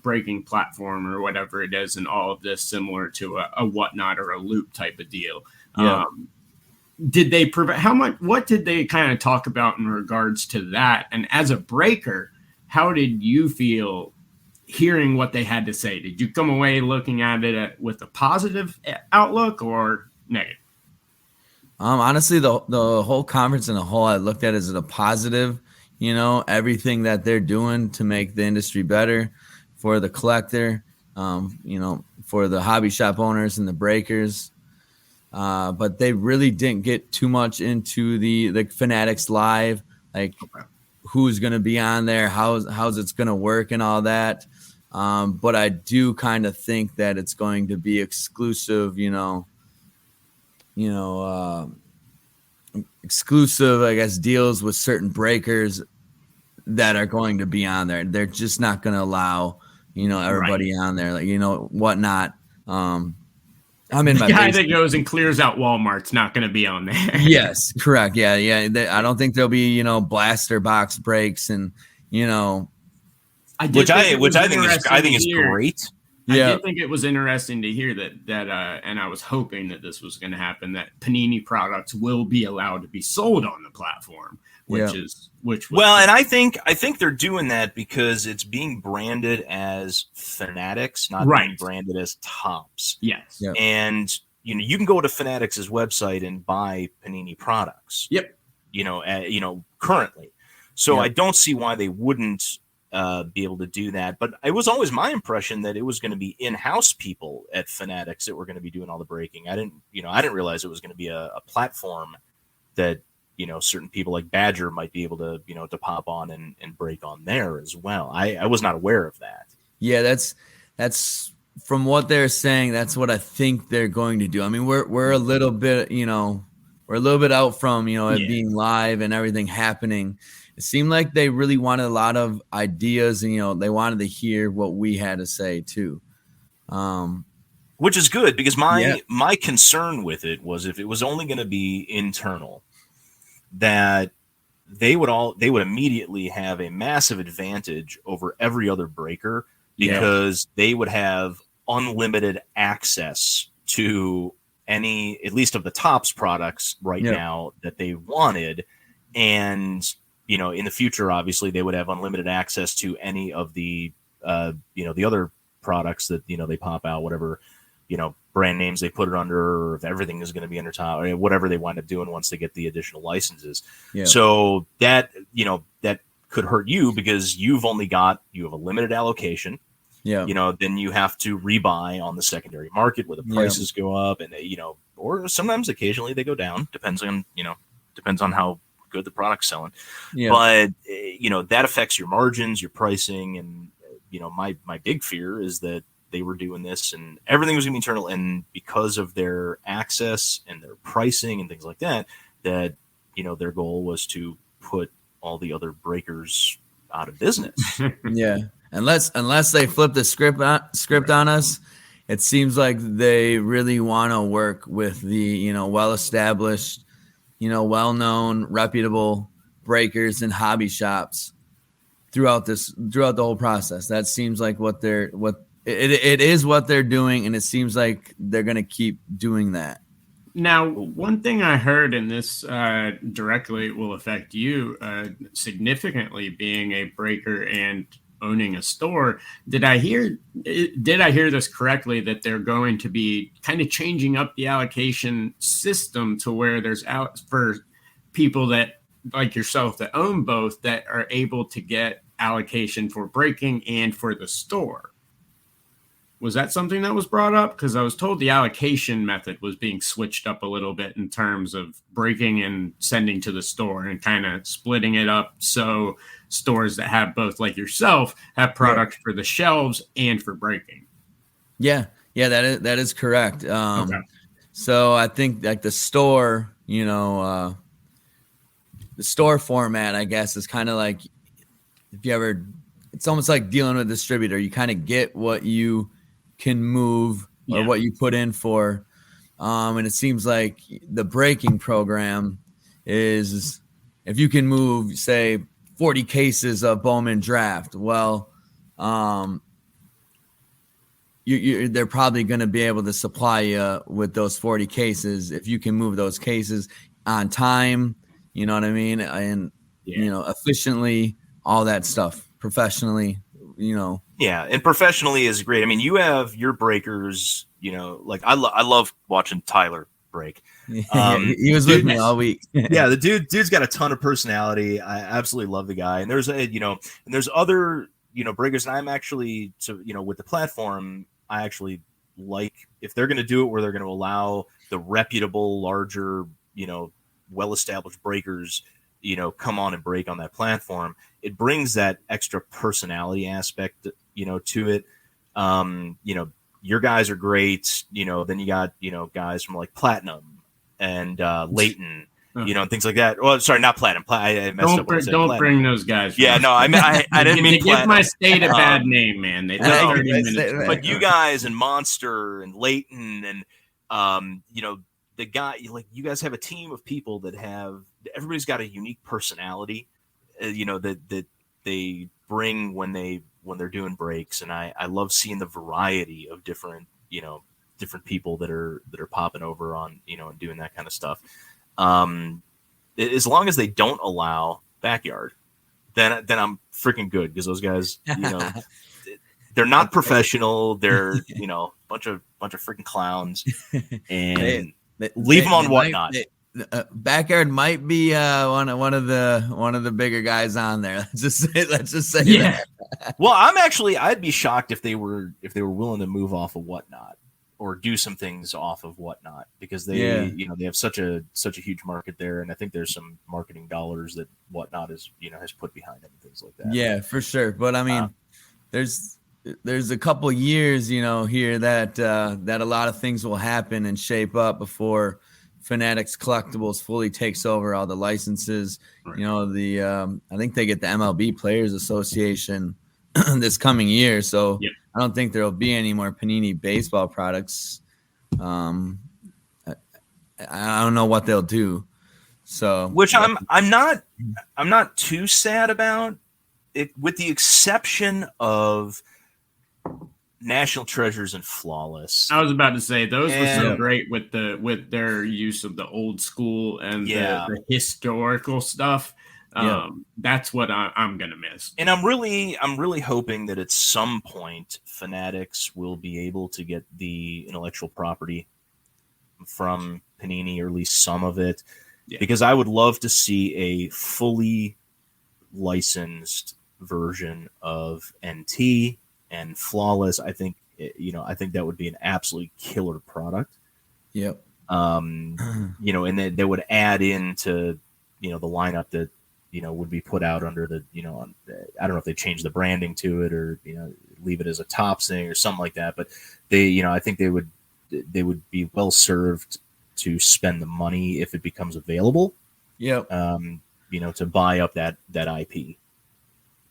breaking platform or whatever it is, and all of this similar to a Whatnot or a Loop type of deal. Yeah. Did they what did they kind of talk about in regards to that? And as a breaker, how did you feel hearing what they had to say? Did you come away looking at it with a positive outlook or negative?
Honestly, the whole conference in a whole, I looked at it as a positive. Everything that they're doing to make the industry better for the collector, for the hobby shop owners and the breakers. But they really didn't get too much into the Fanatics Live, like who's going to be on there, how's it's going to work and all that. But I do kind of think that it's going to be exclusive, exclusive, I guess, deals with certain breakers that are going to be on there. They're just not going to allow, everybody on there, like, Whatnot. I'm in my
guy
basement.
that goes and clears out Walmart's not going to be on there.
Yes, correct. Yeah. I don't think there'll be, blaster box breaks and,
which I think is great.
I did think it was interesting to hear that and I was hoping that this was going to happen, that Panini products will be allowed to be sold on the platform, and
I think they're doing that because it's being branded as Fanatics, not being branded as Tops.
Yes.
Yep. And you can go to Fanatics' website and buy Panini products.
Yep.
Currently. So I don't see why they wouldn't be able to do that. But it was always my impression that it was going to be in-house people at Fanatics that were going to be doing all the breaking. I didn't realize it was going to be a platform that, certain people like Badger might be able to, to pop on and break on there as well. I was not aware of that.
Yeah, that's from what they're saying, that's what I think they're going to do. I mean, we're a little bit, we're a little bit out from, it being live and everything happening. It seemed like they really wanted a lot of ideas, and they wanted to hear what we had to say too.
Which is good, because my concern with it was, if it was only going to be internal, that they would immediately have a massive advantage over every other breaker, because they would have unlimited access to any, at least of the Tops products right now that they wanted. And, in the future, obviously they would have unlimited access to any of the, the other products that, they pop out, whatever, brand names they put it under, or if everything is going to be under Top, or whatever they wind up doing once they get the additional licenses. Yeah. So that, that could hurt you, because you have a limited allocation. Yeah. Then you have to rebuy on the secondary market where the prices go up, and, or sometimes occasionally they go down. Depends on how good the product's selling.
Yeah.
But that affects your margins, your pricing, and my big fear is that they were doing this and everything was going to be internal, and because of their access and their pricing and things like that, their goal was to put all the other breakers out of business.
Yeah, unless they flip the script on us, it seems like they really want to work with the well-established, well-known, reputable breakers and hobby shops throughout the whole process. That seems like it is what they're doing, and it seems like they're going to keep doing that.
Now, one thing I heard, and this directly will affect you significantly, being a breaker and owning a store. Did I hear this correctly, that they're going to be kind of changing up the allocation system to where there's out for people that like yourself that own both, that are able to get allocation for breaking and for the store? Was that something that was brought up? Because I was told the allocation method was being switched up a little bit in terms of breaking and sending to the store, and kind of splitting it up so stores that have both, like yourself, have product for the shelves and for breaking.
Yeah, that is correct.
Okay.
So I think like the store, the store format, I guess, is kind of like, it's almost like dealing with a distributor. You kind of get what you can move or what you put in for. And it seems like the breaking program is, if you can move, say, 40 cases of Bowman Draft, well, they're probably going to be able to supply you with those 40 cases if you can move those cases on time, you know what I mean? And, efficiently, all that stuff, professionionally,
Yeah, and professionally is great. I mean, you have your breakers, like I love watching Tyler break.
He was with me all week.
Yeah, the dude's got a ton of personality. I absolutely love the guy. And there's there's other, breakers, and I'm actually, with the platform, I actually like, if they're going to do it where they're going to allow the reputable, larger, well-established breakers, come on and break on that platform, it brings that extra personality aspect, to it. Your guys are great. Then you got, guys from like Platinum and Leighton, and things like that. Well, sorry, not Platinum. I messed up.
Don't bring those guys.
Yeah, no, I didn't mean
to give my state a bad name, man. They 30 minutes.
But you guys and Monster and Leighton and the guy, like, you guys have a team of people that everybody's got a unique personality, that they bring when they're doing breaks. And I love seeing the variety of different people that are popping over on, and doing that kind of stuff. As long as they don't allow backyard, then I'm freaking good, because those guys, they're not professional. They're, bunch of freaking clowns, and leave them on Whatnot.
Backyard might be one of the bigger guys on there. Let's just say that.
Well, I'd be shocked if they were willing to move off of Whatnot or do some things off of Whatnot, because they they have such a huge market there, and I think there's some marketing dollars that Whatnot is has put behind it and things like that.
Yeah, for sure. But I mean, there's a couple years here that a lot of things will happen and shape up before Fanatics Collectibles fully takes over all the licenses.
Right.
I think they get the MLB Players Association this coming year, so I don't think there'll be any more Panini baseball products. I don't know what they'll do. So,
which I'm not too sad about it, with the exception of National Treasures and Flawless.
I was about to say those were so great with their use of the old school and the historical stuff. That's what I'm gonna miss.
And I'm really hoping that at some point Fanatics will be able to get the intellectual property from Panini, or at least some of it, because I would love to see a fully licensed version of NT and Flawless. I think that would be an absolutely killer product.
Yep.
You know, and they would add into, you know, the lineup that, you know, would be put out under the, you know, I don't know if they change the branding to it or, you know, leave it as a Tops thing or something like that. But they, you know, I think they would be well served to spend the money if it becomes available.
Yep.
You know, to buy up that IP.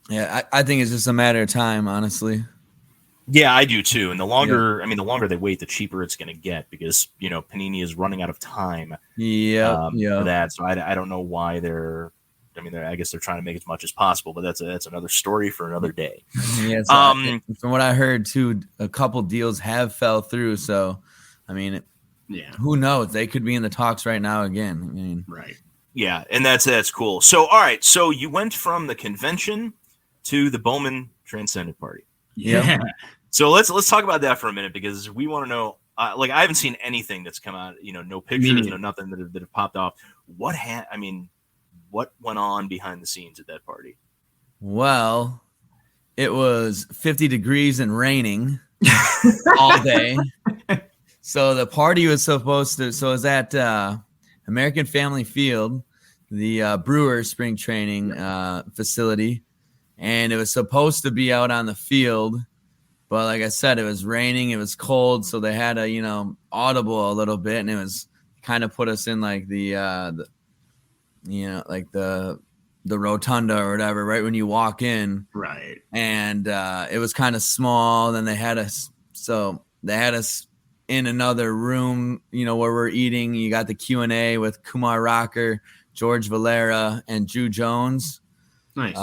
Yeah, I think it's just a matter of time, honestly.
Yeah, I do too. And the longer, I mean, the longer they wait, the cheaper it's going to get because, you know, Panini is running out of time for that. So I don't know why I guess they're trying to make as much as possible, but that's another story for another day.
Yeah, so from what I heard too, a couple deals have fell through. So, I mean, who knows? They could be in the talks right now again. I mean,
right.
Yeah, and that's cool. So, all right, so you went from the convention to the Bowman Transcendent Party.
Yeah.
So let's talk about that for a minute because we want to know. Like, I haven't seen anything that's come out. You know, no pictures, no nothing that have popped off. What went on behind the scenes at that party?
Well, it was 50 degrees and raining all day. So the party was supposed to. So it was at American Family Field, the Brewers spring training facility, and it was supposed to be out on the field. But like I said, it was raining, it was cold, so they had to, you know, audible a little bit, and it was kind of put us in like the you know, like the rotunda or whatever, right when you walk in.
Right.
And it was kind of small. Then they had us in another room, you know, where we're eating. You got the Q&A with Kumar Rocker, George Valera, and Drew Jones.
Nice.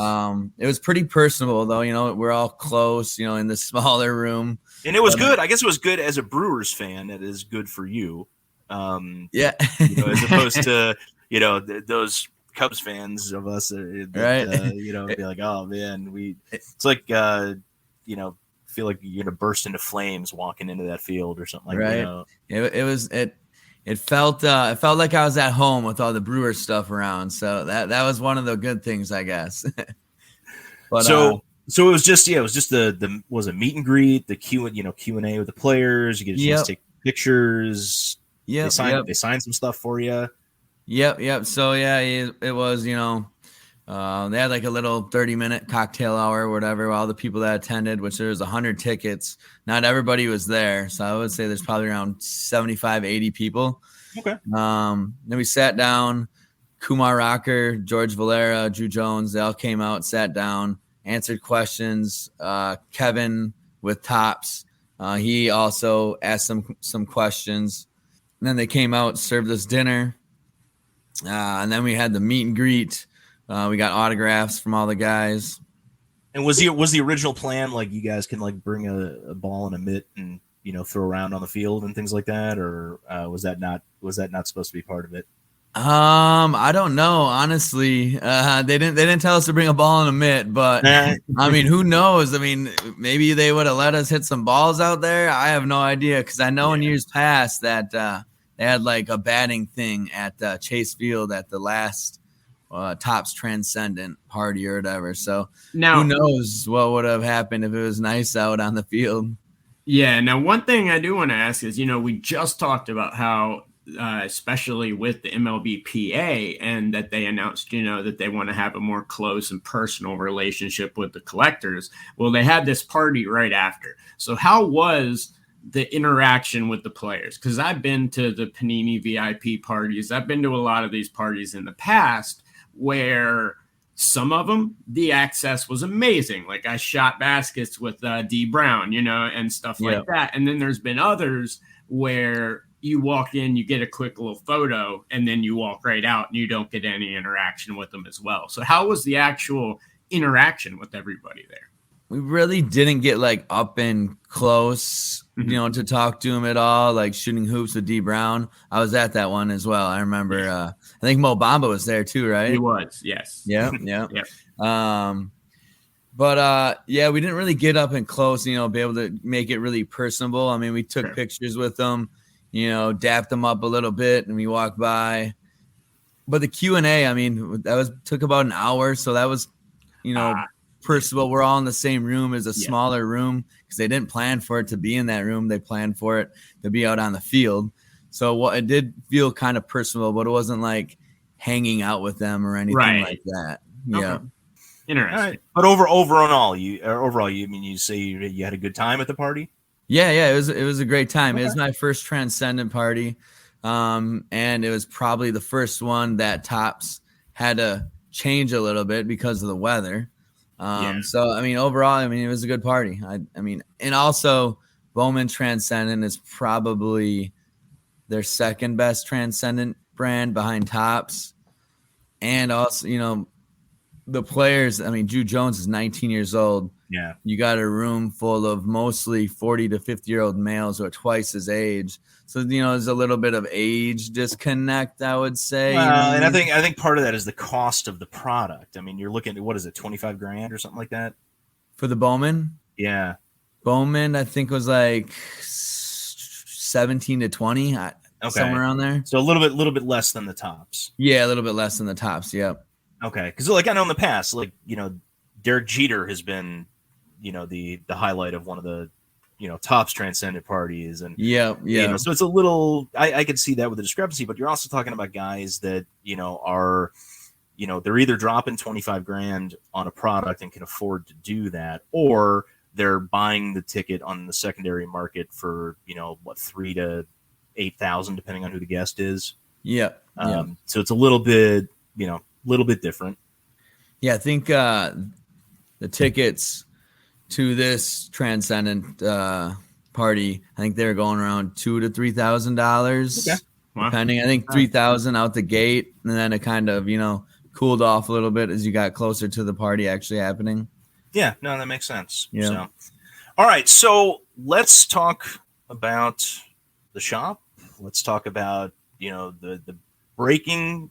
It was pretty personable, though. You know, we're all close, you know, in the smaller room.
And it was good. I guess it was good as a Brewers fan. It is good for you.
Yeah.
You know, as opposed to, you know, those Cubs fans of us that, you know, be like, oh, man, it's like, you know, feel like you're going to burst into flames walking into that field or something like that. You know? It felt
like I was at home with all the Brewer stuff around. So that was one of the good things, I guess. But
so it was just the was a meet and greet, the Q&A with the players. You get a chance to take pictures. Yeah, they signed some stuff for you.
Yep. So yeah, it was, you know, they had like a little 30-minute cocktail hour or whatever. All the people that attended, which there was 100 tickets. Not everybody was there, so I would say there's probably around 75, 80 people.
Okay.
Then we sat down. Kumar Rocker, George Valera, Drew Jones, they all came out, sat down, answered questions. Kevin with Tops, he also asked some questions. And then they came out, served us dinner. And then we had the meet and greet. We got autographs from all the guys.
And was the original plan like you guys can like bring a ball and a mitt and, you know, throw around on the field and things like that, or was that not supposed to be part of it?
I don't know, honestly. They didn't tell us to bring a ball and a mitt, but I mean, who knows? I mean, maybe they would have let us hit some balls out there. I have no idea because I know in years past that they had like a batting thing at Chase Field at the last Tops Transcendent party or whatever. So who knows what would have happened if it was nice out on the field.
Yeah. Now, one thing I do want to ask is, you know, we just talked about how, especially with the MLBPA, and that they announced, you know, that they want to have a more close and personal relationship with the collectors. Well, they had this party right after. So how was the interaction with the players? Because I've been to the Panini VIP parties. I've been to a lot of these parties in the past where some of them, the access was amazing. Like I shot baskets with D Brown, you know, and stuff like that. And then there's been others where you walk in, you get a quick little photo, and then you walk right out and you don't get any interaction with them as well. So how was the actual interaction with everybody there?
We really didn't get like up and close, you know, to talk to him at all, like shooting hoops with D Brown. I was at that one as well. I remember, I think Mo Bamba was there too, right?
He was, yes.
Yeah. But we didn't really get up and close, you know, be able to make it really personable. I mean, we took pictures with them, you know, dapped them up a little bit, and we walked by. But the Q&A, I mean, took about an hour, so that was, you know, personable. We're all in the same room as a smaller room because they didn't plan for it to be in that room. They planned for it to be out on the field. So it did feel kind of personal, but it wasn't like hanging out with them or anything like that. Yeah.
Okay. Interesting.
All right. But overall, you say you had a good time at the party?
Yeah, it was a great time. Okay. It was my first Transcendent party. And it was probably the first one that Tops had to change a little bit because of the weather. So I mean, overall, I mean, it was a good party. I mean, and also Bowman Transcendent is probably their second best Transcendent brand behind Tops. And also, you know, the players, I mean, Drew Jones is 19 years old.
Yeah.
You got a room full of mostly 40 to 50-year-old males who are twice his age. So, you know, there's a little bit of age disconnect, I would say.
Well, and I think part of that is the cost of the product. I mean, you're looking at, what is it, $25,000 or something like that?
For the Bowman?
Yeah.
Bowman, I think, was like 17 to 20, somewhere around there.
So a little bit less than the Tops.
Yeah, a little bit less than the Tops, yep.
Okay, because like I know in the past, like, you know, Derek Jeter has been, you know, the highlight of one of the, you know, Tops Transcendent parties, and
yeah.
You know, so it's a little, I could see that with the discrepancy, but you're also talking about guys that, you know, are, you know, they're either dropping $25,000 on a product and can afford to do that, or they're buying the ticket on the secondary market for, you know, what, $3,000 to $8,000 depending on who the guest is.
Yeah.
So it's a little bit, you know, different.
Yeah, I think the tickets to this Transcendent party, I think they're going around $2,000 to $3,000, depending. I think $3,000 out the gate, and then it kind of, you know, cooled off a little bit as you got closer to the party actually happening.
Yeah, no, that makes sense.
Yeah.
So, all right, so let's talk about the shop. Let's talk about, you know, the breaking.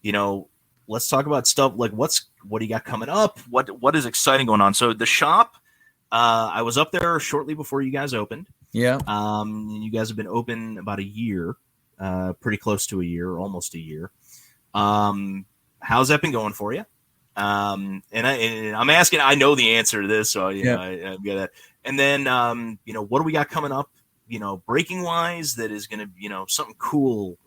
You know, let's talk about stuff like what do you got coming up? What is exciting going on? So the shop, I was up there shortly before you guys opened.
Yeah.
You guys have been open about a year, pretty close to a year, almost a year. How's that been going for you? And I'm asking, I know the answer to this, so you know, I get that. And then, you know, what do we got coming up, you know, breaking wise, that is going to, you know, something cool,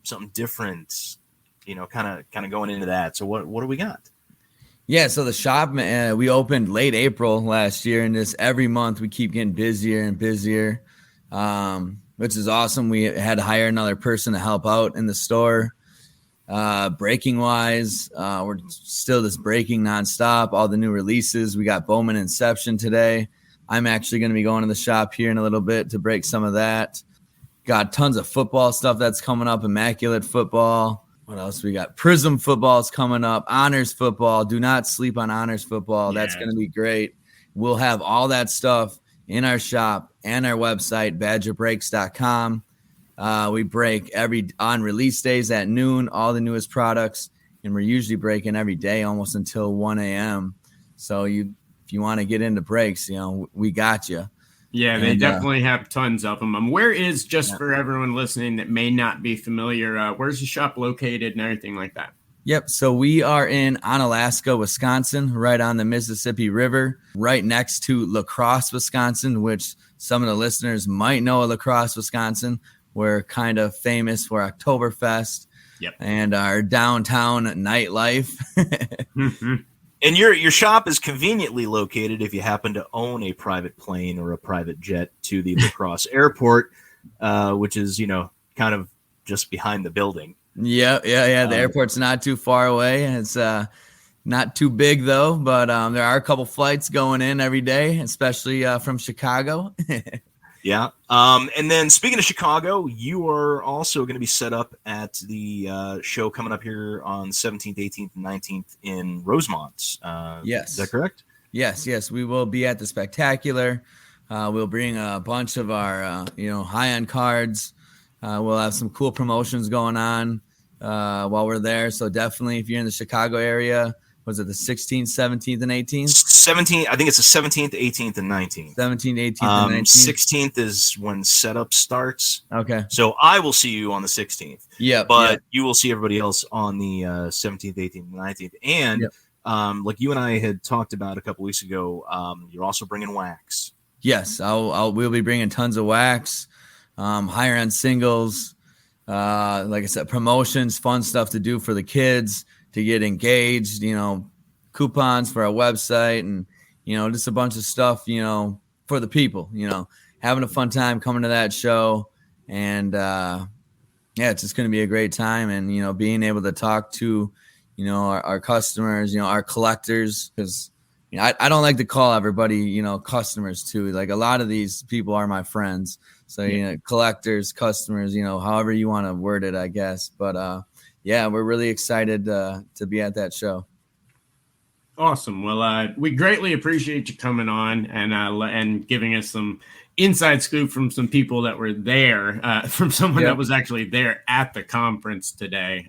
something different, you know, kind of going into that. So what do we got?
Yeah, so the shop, we opened late April last year, and this every month we keep getting busier and busier, which is awesome. We had to hire another person to help out in the store. Breaking wise, we're still just breaking nonstop. All the new releases. We got Bowman Inception today. I'm actually going to be going to the shop here in a little bit to break some of that. Got tons of football stuff that's coming up. Immaculate football. What else we got? Prism football is coming up. Honors football. Do not sleep on honors football. That's going to be great. We'll have all that stuff in our shop and our website, badgerbreaks.com. We break on release days at noon, all the newest products, and we're usually breaking every day almost until 1 a.m. So if you want to get into breaks, you know, we got you.
Yeah, they definitely have tons of them. Where is, just for everyone listening that may not be familiar, where's the shop located and everything like that?
Yep. So we are in Onalaska, Wisconsin, right on the Mississippi River, right next to La Crosse, Wisconsin, which some of the listeners might know of La Crosse, Wisconsin. We're kind of famous for Oktoberfest and our downtown nightlife.
Mm-hmm. And your shop is conveniently located if you happen to own a private plane or a private jet to the La Crosse airport, which is, you know, kind of just behind the building.
Yeah. The airport's not too far away. It's not too big, though, but there are a couple flights going in every day, especially from Chicago.
Yeah. And then speaking of Chicago, you are also going to be set up at the show coming up here on the 17th, 18th, and 19th in Rosemont.
Yes.
Is that correct?
Yes. We will be at the Spectacular. We'll bring a bunch of our, high-end cards. We'll have some cool promotions going on while we're there. So definitely, if you're in the Chicago area, was it the 16th, 17th, and 18th? 17th.
I think it's the 17th, 18th, and 19th.
17th, 18th, and 19th.
16th is when setup starts.
Okay.
So I will see you on the 16th.
Yeah.
But you will see everybody else on the 17th, 18th, and 19th. And like you and I had talked about a couple weeks ago, you're also bringing wax.
Yes, we'll be bringing tons of wax. higher end singles, like I said, promotions, fun stuff to do for the kids to get engaged, coupons for our website and, just a bunch of stuff, for the people, having a fun time coming to that show. And, it's just going to be a great time. And, being able to talk to, our customers, our collectors, because, I don't like to call everybody, customers too. Like a lot of these people are my friends. So, collectors, customers, however you want to word it, I guess. But, we're really excited to be at that show.
Awesome. Well, we greatly appreciate you coming on and giving us some inside scoop from some people that were there, from someone that was actually there at the conference today.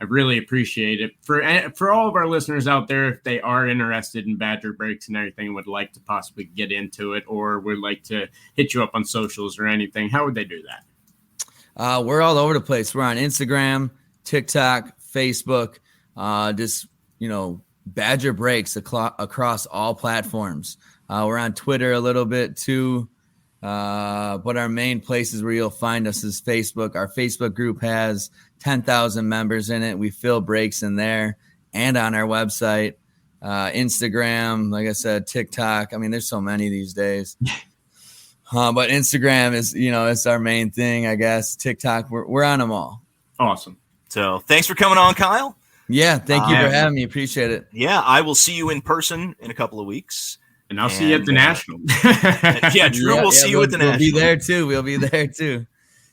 I really appreciate it. For all of our listeners out there, if they are interested in Badger Breaks and everything, would like to possibly get into it or would like to hit you up on socials or anything, how would they do that?
We're all over the place. We're on Instagram, TikTok, Facebook, Badger Breaks across all platforms. We're on Twitter a little bit too. But our main places where you'll find us is Facebook. Our Facebook group has 10,000 members in it. We fill breaks in there and on our website, Instagram, like I said, TikTok. I mean, there's so many these days. But Instagram is, it's our main thing, I guess. TikTok, we're on them all.
Awesome.
So thanks for coming on, Kyle.
Yeah, thank you for having me. Appreciate it.
Yeah, I will see you in person in a couple of weeks.
And I'll see you at the National.
Drew will see you at the National.
We'll be there too.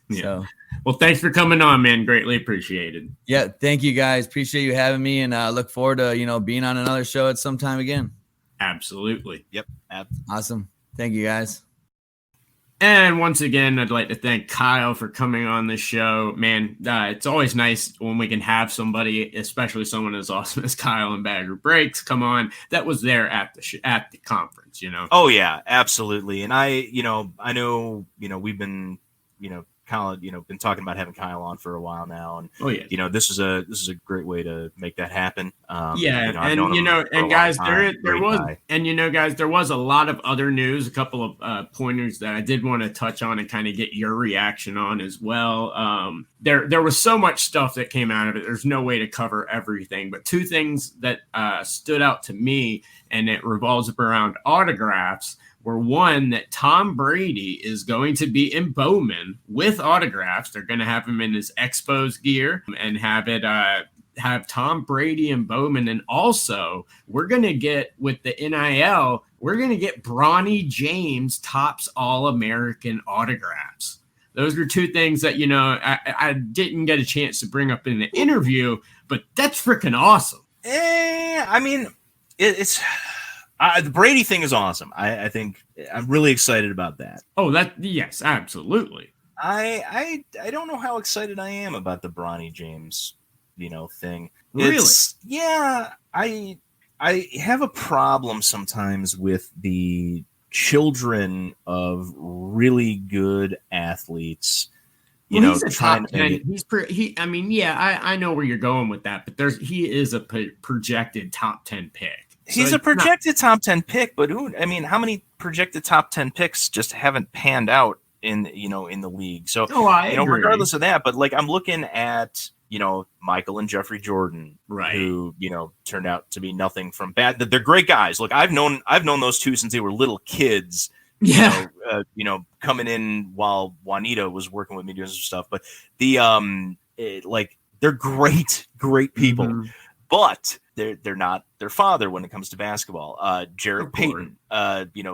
Yeah.
So.
Well, thanks for coming on, man. Greatly appreciated.
Yeah, thank you guys. Appreciate you having me, and look forward to being on another show at some time again.
Absolutely.
Yep.
Awesome. Thank you guys.
And once again, I'd like to thank Kyle for coming on the show. Man, it's always nice when we can have somebody, especially someone as awesome as Kyle and Badger Breaks, come on that was there at the conference.
Oh yeah, absolutely. And I know we've been Kyle, been talking about having Kyle on for a while now, and this is a great way to make that happen.
Guys, there was a lot of other news, a couple of pointers that I did want to touch on and kind of get your reaction on as well. There was so much stuff that came out of it. There's no way to cover everything, but two things that stood out to me, and it revolves around autographs. Were one, that Tom Brady is going to be in Bowman with autographs. They're going to have him in his Expos gear and have Tom Brady and Bowman. And also, we're going to get, with the NIL, we're going to get Bronny James Topps All-American autographs. Those are two things that, I didn't get a chance to bring up in the interview, but that's freaking awesome.
I mean, it's... the Brady thing is awesome. I think I'm really excited about that.
Oh, yes, absolutely.
I don't know how excited I am about the Bronny James, thing.
Really?
I have a problem sometimes with the children of really good athletes.
He's a top 10. I know where you're going with that, but he is a projected top 10 pick.
He's a projected top 10 pick, but how many projected top 10 picks just haven't panned out in the league? So,
I agree.
Regardless of that, but I'm looking at, Michael and Jeffrey Jordan,
right?
Who, turned out to be nothing from bad. They're great guys. Look, I've known those two since they were little kids.
Yeah.
Coming in while Juanita was working with me doing some stuff, but they're great people. Mm-hmm. But they're not their father when it comes to basketball. Jared Payton,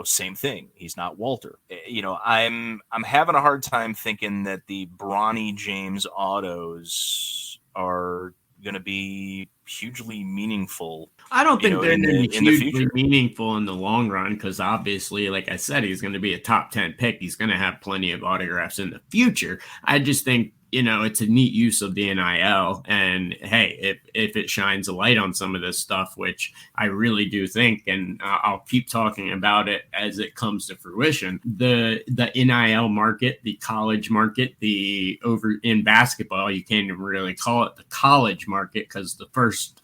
same thing. He's not Walter. I'm having a hard time thinking that the Bronny James autos are going to be hugely meaningful.
I don't think they're going to be hugely meaningful in the long run because obviously, like I said, he's going to be a top 10 pick. He's going to have plenty of autographs in the future. I just think, it's a neat use of the NIL. And hey, if it shines a light on some of this stuff, which I really do think, and I'll keep talking about it as it comes to fruition, the NIL market, the college market, over in basketball, you can't even really call it the college market because the first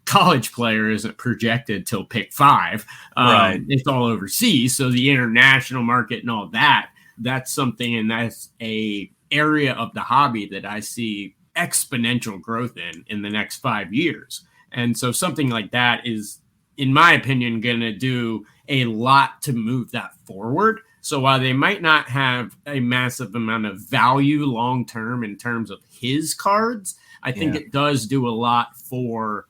college player isn't projected till pick 5.
Right.
It's all overseas. So the international market and all that, that's something, and that's a area of the hobby that I see exponential growth in the next 5 years. And so something like that is, in my opinion, going to do a lot to move that forward. So while they might not have a massive amount of value long term in terms of his cards, I think it does do a lot for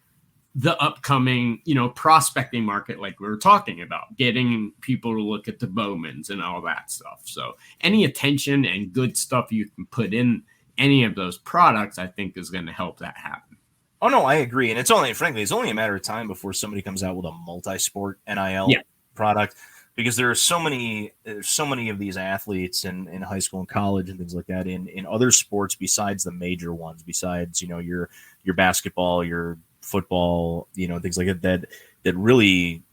the upcoming, prospecting market, like we were talking about, getting people to look at the Bowmans and all that stuff. So any attention and good stuff you can put in any of those products, I think, is going to help that happen.
Oh no, I agree. And it's only a matter of time before somebody comes out with a multi-sport NIL product, because there are so many of these athletes in high school and college and things like that in other sports besides the major ones, besides, your basketball, your football, things like that really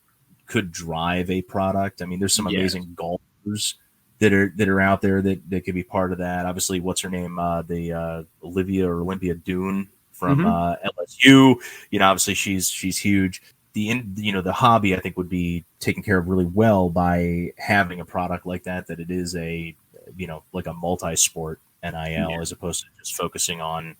could drive a product. I mean, there's some amazing golfers that are out there that could be part of that. Obviously, what's her name? The Olympia Dune from LSU. Obviously she's huge. The hobby, I think, would be taken care of really well by having a product like that it is a, like a multi-sport NIL as opposed to just focusing on,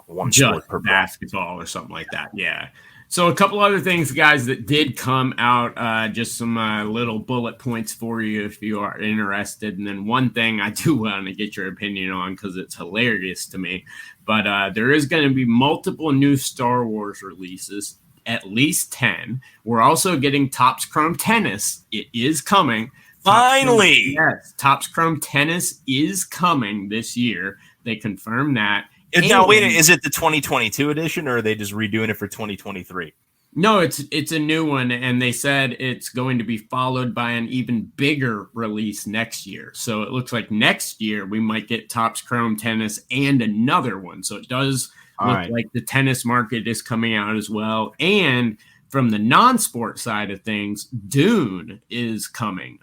one
just
sport per
basketball or something like that. Yeah. So a couple other things, guys, that did come out, just some little bullet points for you if you are interested. And then one thing I do want to get your opinion on, because it's hilarious to me, but there is going to be multiple new Star Wars releases, at least 10. We're also getting Topps Chrome Tennis. It is coming.
Finally!
Topps Chrome Tennis is coming this year. They confirmed that.
Now, wait, is it the 2022 edition, or are they just redoing it for 2023?
No, it's a new one, and they said it's going to be followed by an even bigger release next year. So it looks like next year we might get Topps Chrome Tennis and another one. So it does look like the tennis market is coming out as well. And from the non-sport side of things, Dune is coming.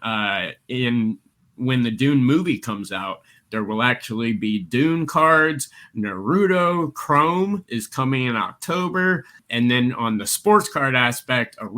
When the Dune movie comes out, there will actually be Dune cards. Naruto Chrome is coming in October. And then on the sports card aspect, a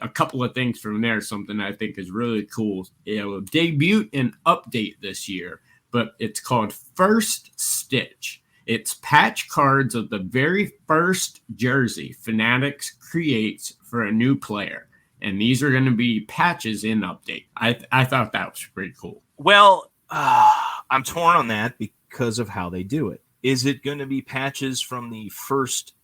couple of things from there, something I think is really cool. It will debut an update this year, but it's called First Stitch. It's patch cards of the very first jersey Fanatics creates for a new player. And these are going to be patches in update. I thought that was pretty cool.
Well, I'm torn on that because of how they do it. Is it going to be patches from the first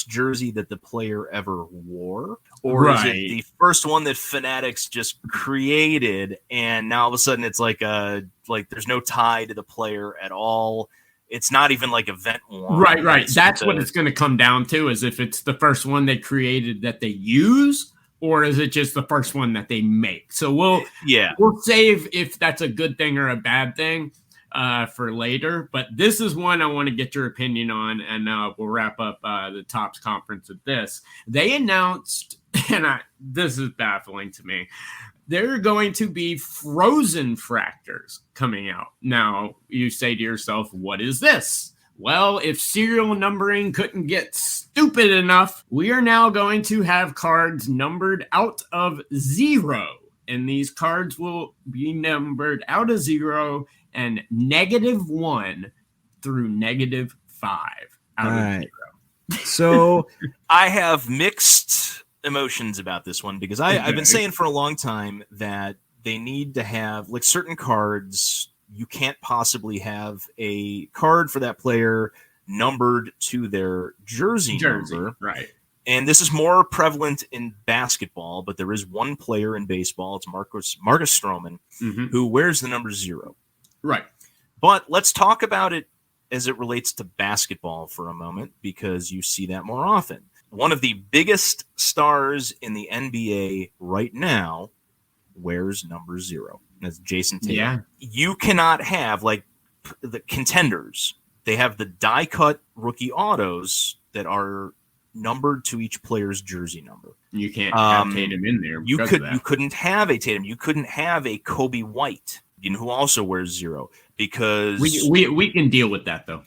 jersey that the player ever wore? Or is it the first one that Fanatics just created, and now all of a sudden it's like there's no tie to the player at all? It's not even like event one.
Right. That's what it's going to come down to, is if it's the first one they created that they use, or is it just the first one that they make? So we'll save if that's a good thing or a bad thing for later. But this is one I want to get your opinion on, and we'll wrap up the Topps conference with this. They announced, and this is baffling to me, there are going to be FrozenFractors coming out. Now, you say to yourself, what is this? Well, if serial numbering couldn't get stupid enough, we are now going to have cards numbered out of 0. And these cards will be numbered out of 0 and -1 through -5 out of 0.
So I have mixed emotions about this one, because I've been saying for a long time that they need to have, like, certain cards. You can't possibly have a card for that player numbered to their jersey number.
Right.
And this is more prevalent in basketball, but there is one player in baseball. It's Marcus Stroman, who wears the number 0.
Right.
But let's talk about it as it relates to basketball for a moment, because you see that more often. One of the biggest stars in the NBA right now wears number 0. That's Jason Tatum.
Yeah.
You cannot have, like, the contenders. They have the die-cut rookie autos that are numbered to each player's jersey number.
You can't have Tatum in there.
You couldn't have a Tatum. You couldn't have a Kobe White, who also wears 0, because
we can deal with that, though.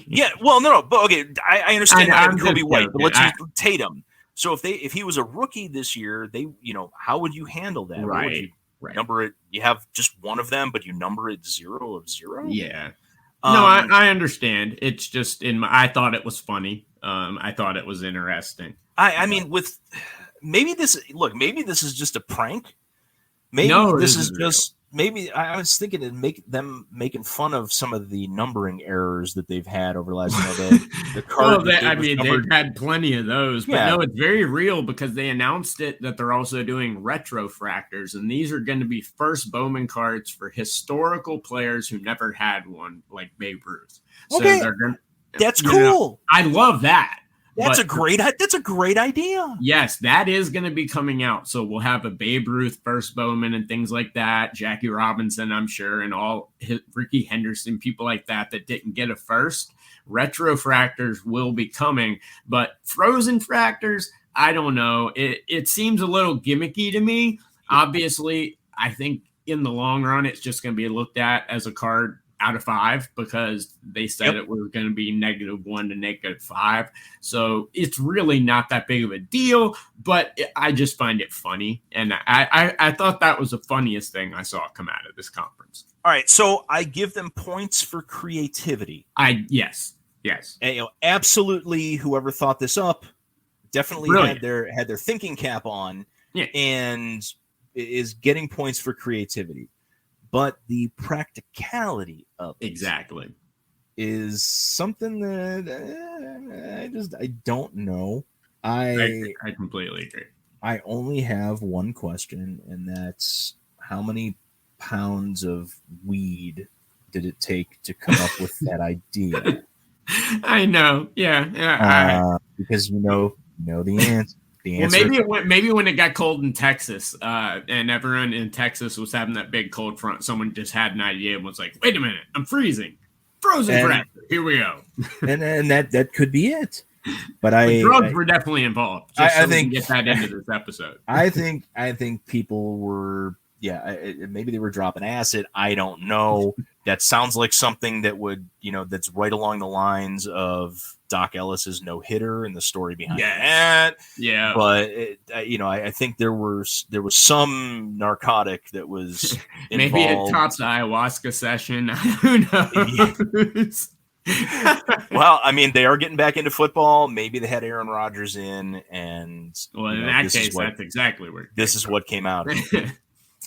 Yeah. Well, no. But okay, I understand having Kobe White, but let's use Tatum. So if he was a rookie this year, how would you handle that?
Right. Right.
number it. You have just one of them, but you number it 0 of 0.
Yeah. No, I understand. It's just I thought it was funny. I thought it was interesting.
I mean, maybe this is just a prank. Maybe this is just maybe I was thinking to make them making fun of some of the numbering errors that they've had over the last the card.
They've had plenty of those, but no, it's very real because they announced it that they're also doing FrozenFractors, and these are going to be first Bowman cards for historical players who never had one, like Babe Ruth. So
that's cool.
I love that.
That's a great idea.
Yes, that is going to be coming out. So we'll have a Babe Ruth first Bowman and things like that. Jackie Robinson, I'm sure, and Ricky Henderson, people like that didn't get a first. FrozenFractors will be coming, but FrozenFractors, I don't know. It seems a little gimmicky to me. Obviously, I think in the long run, it's just going to be looked at as a card out of 5 because they said it was going to be -1 to -5. So it's really not that big of a deal, but I just find it funny. And I thought that was the funniest thing I saw come out of this conference.
All right. So I give them points for creativity.
Yes.
And, absolutely. Whoever thought this up definitely had their thinking cap on and is getting points for creativity. But the practicality of it is something that I don't know. I
completely agree.
I only have one question, and that's how many pounds of weed did it take to come up with that idea?
I know. Yeah.
Because you know the answer.
Well, maybe when it got cold in Texas, and everyone in Texas was having that big cold front, someone just had an idea and was like, "Wait a minute, I'm freezing! FrozenFractor, here we go."
and that could be it. But
drugs were definitely involved. I think we get that into this episode.
I think people were maybe they were dropping acid. I don't know. That sounds like something that would that's right along the lines of Doc Ellis's no-hitter and the story behind that.
Yeah.
But I think there was some narcotic that was involved.
Maybe it tops the ayahuasca session. Who knows?
Well, I mean, they are getting back into football. Maybe they had Aaron Rodgers in, and
in that case, that's exactly where
this is what came out of it.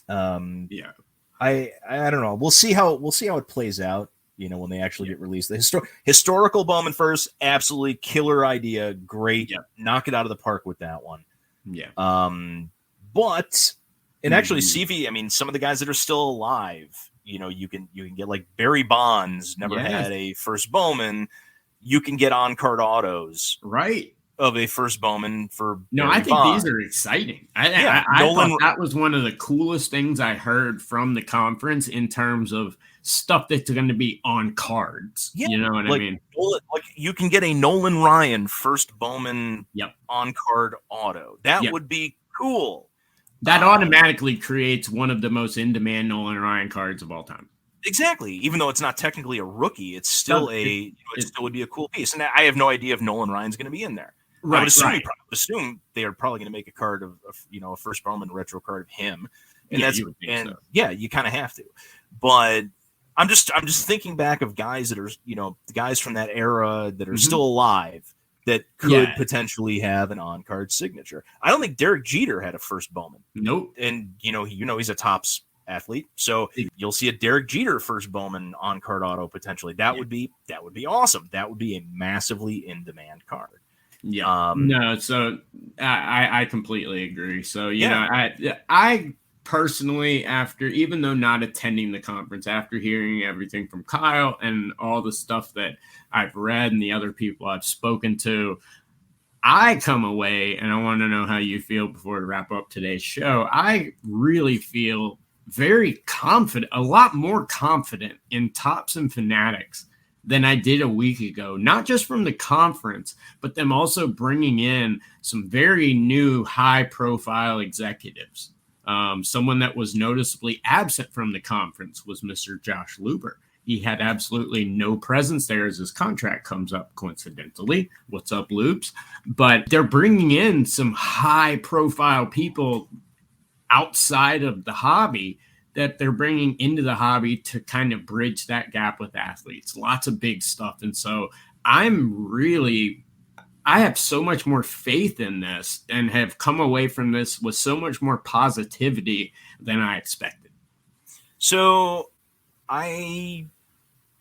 Yeah.
I don't know. We'll see how it plays out. When they actually get released, the historical Bowman first, absolutely killer idea, great, knock it out of the park with that one.
Yeah.
But actually, CV, I mean, some of the guys that are still alive, you can get like Barry Bonds, never had a first Bowman. You can get on card autos,
right,
of a first Bowman for.
No,
Barry
I think
Bonds.
these are exciting. I thought that was one of the coolest things I heard from the conference in terms of stuff that's going to be on cards.
Yeah,
you know what I mean?
Like you can get a Nolan Ryan first Bowman on card auto. That would be cool.
That automatically creates one of the most in-demand Nolan Ryan cards of all time.
Exactly. Even though it's not technically a rookie, it's still it still would be a cool piece. And I have no idea if Nolan Ryan's going to be in there.
Right,
I would assume they are probably going to make a card of a first Bowman retro card of him. And you kind of have to. But I'm just thinking back of guys that are, the guys from that era that are still alive that could potentially have an on-card signature. I don't think Derek Jeter had a first Bowman.
Nope.
And he's a tops athlete, so you'll see a Derek Jeter first Bowman on-card auto potentially. That would be awesome. That would be a massively in-demand card.
Yeah. No, so I completely agree. So I personally, after, even though not attending the conference, after hearing everything from Kyle and all the stuff that I've read and the other people I've spoken to, I come away, and I want to know how you feel before we wrap up today's show. I really feel very confident, a lot more confident in Topps and Fanatics than I did a week ago, not just from the conference, but them also bringing in some very new high-profile executives. Someone that was noticeably absent from the conference was Mr. Josh Luber. He had absolutely no presence there as his contract comes up, coincidentally. What's up, Loops? But they're bringing in some high-profile people. outside of the hobby that they're bringing into the hobby to kind of bridge that gap with athletes. Lots of big stuff. And so I have so much more faith in this and have come away from this with so much more positivity than I expected.
So I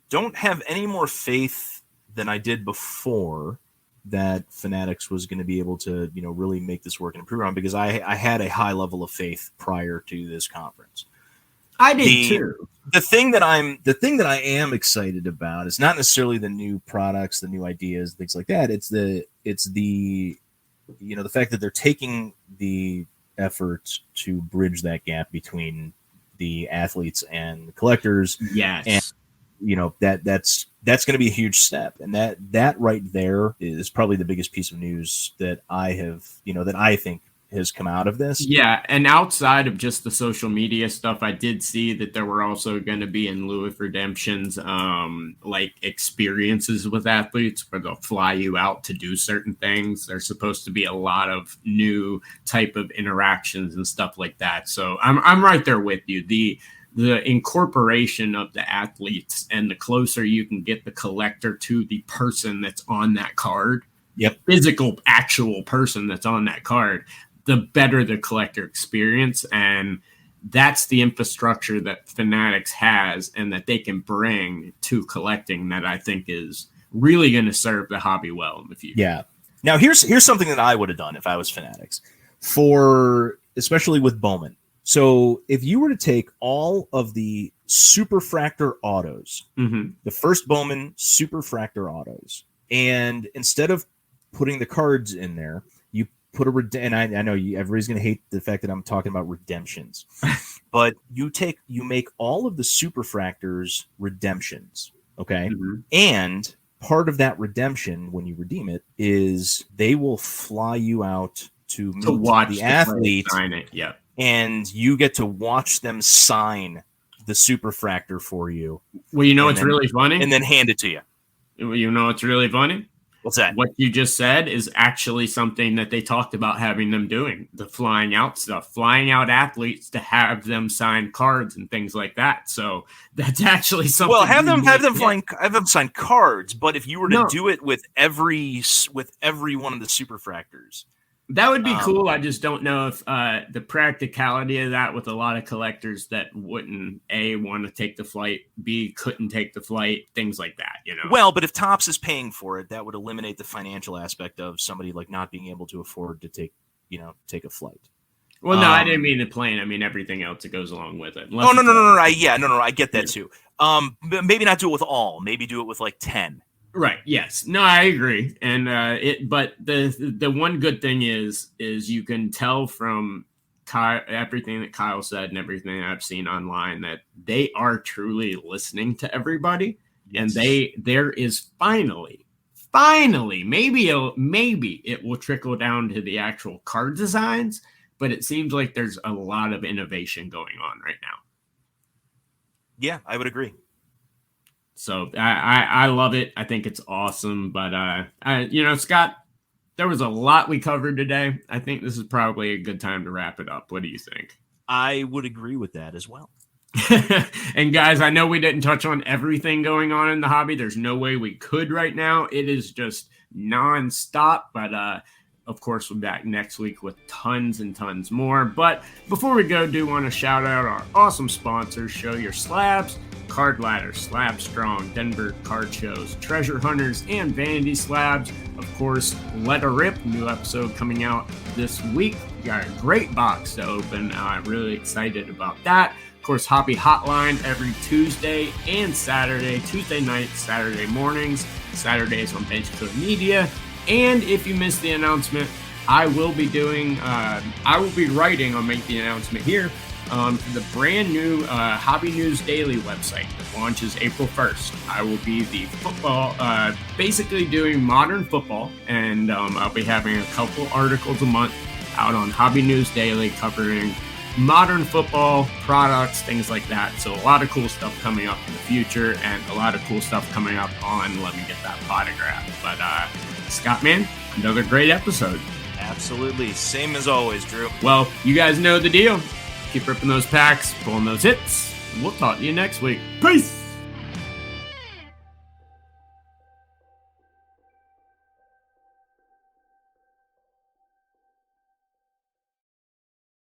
don't have any more faith than I did before that Fanatics was going to be able to, really make this work and improve on, because I had a high level of faith prior to this conference.
I did too.
The thing that I am excited about is not necessarily the new products, the new ideas, things like that. It's the the fact that they're taking the effort to bridge that gap between the athletes and the collectors.
Yes.
And that's going to be a huge step. And that right there is probably the biggest piece of news that I have, that I think has come out of this.
Yeah, and outside of just the social media stuff, I did see that there were also going to be, in lieu of redemptions, like experiences with athletes where they'll fly you out to do certain things. There's supposed to be a lot of new type of interactions and stuff like that. So I'm right there with you. The incorporation of the athletes, and the closer you can get the collector to the person that's on that card, physical, actual person that's on that card, the better the collector experience. And that's the infrastructure that Fanatics has and that they can bring to collecting that I think is really going to serve the hobby well in the future.
Yeah. Now here's something that I would have done if I was Fanatics, especially with Bowman. So if you were to take all of the Superfractor autos, the first Bowman Superfractor autos, and instead of putting the cards in there, you put and I know everybody's going to hate the fact that I'm talking about redemptions, but you make all of the Superfractors redemptions, okay? And part of that redemption, when you redeem it, is they will fly you out to watch the athlete
sign it. Yeah.
And you get to watch them sign the Superfractor for you.
Well, what's really funny?
And then hand it to you.
You know what's really funny?
What's that?
What you just said is actually something that they talked about having them doing, the flying out stuff, flying out athletes to have them sign cards and things like that. So that's actually something.
Well, have them sign cards, but if you were to do it with every one of the Superfractors,
that would be cool. I just don't know if the practicality of that, with a lot of collectors that wouldn't A, want to take the flight, B, couldn't take the flight, things like that,
Well, but if Topps is paying for it, that would eliminate the financial aspect of somebody like not being able to afford to take a flight.
Well, no, I didn't mean the plane. I mean everything else that goes along with it.
No. I get that too. Maybe not do it with all. Maybe do it with like 10.
Right. Yes. No, I agree. And but the one good thing is you can tell from everything that Kyle said and everything I've seen online that they are truly listening to everybody. Yes. And there is finally, maybe it will trickle down to the actual card designs, but it seems like there's a lot of innovation going on right now.
Yeah, I would agree.
So I love it. I think it's awesome. But, Scott, there was a lot we covered today. I think this is probably a good time to wrap it up. What do you think?
I would agree with that as well.
And, guys, I know we didn't touch on everything going on in the hobby. There's no way we could right now. It is just nonstop. But, of course, we'll be back next week with tons and tons more. But before we go, do want to shout out our awesome sponsors, Show Your Slabs, Card Ladder, Slab Strong, Denver Card Shows, Treasure Hunters, and Vanity Slabs. Of course, Let Her Rip, new episode coming out this week. We got a great box to open. I'm really excited about that. Of course, Hobby Hotline every Tuesday and Saturday, Tuesday nights, Saturday mornings, Saturdays on Bench Code Media. And if you missed the announcement, I will be writing, I'll make the announcement here, the brand new Hobby News Daily website that launches April 1st. I will be the football, basically doing modern football, and I'll be having a couple articles a month out on Hobby News Daily covering modern football products, things like that. So a lot of cool stuff coming up in the future, and a lot of cool stuff coming up on Let Me Get That Potograph. But Scott, man, another great episode.
Absolutely. Same as always, Drew.
Well, you guys know the deal. Keep ripping those packs, pulling those hits. We'll talk to you next week. Peace.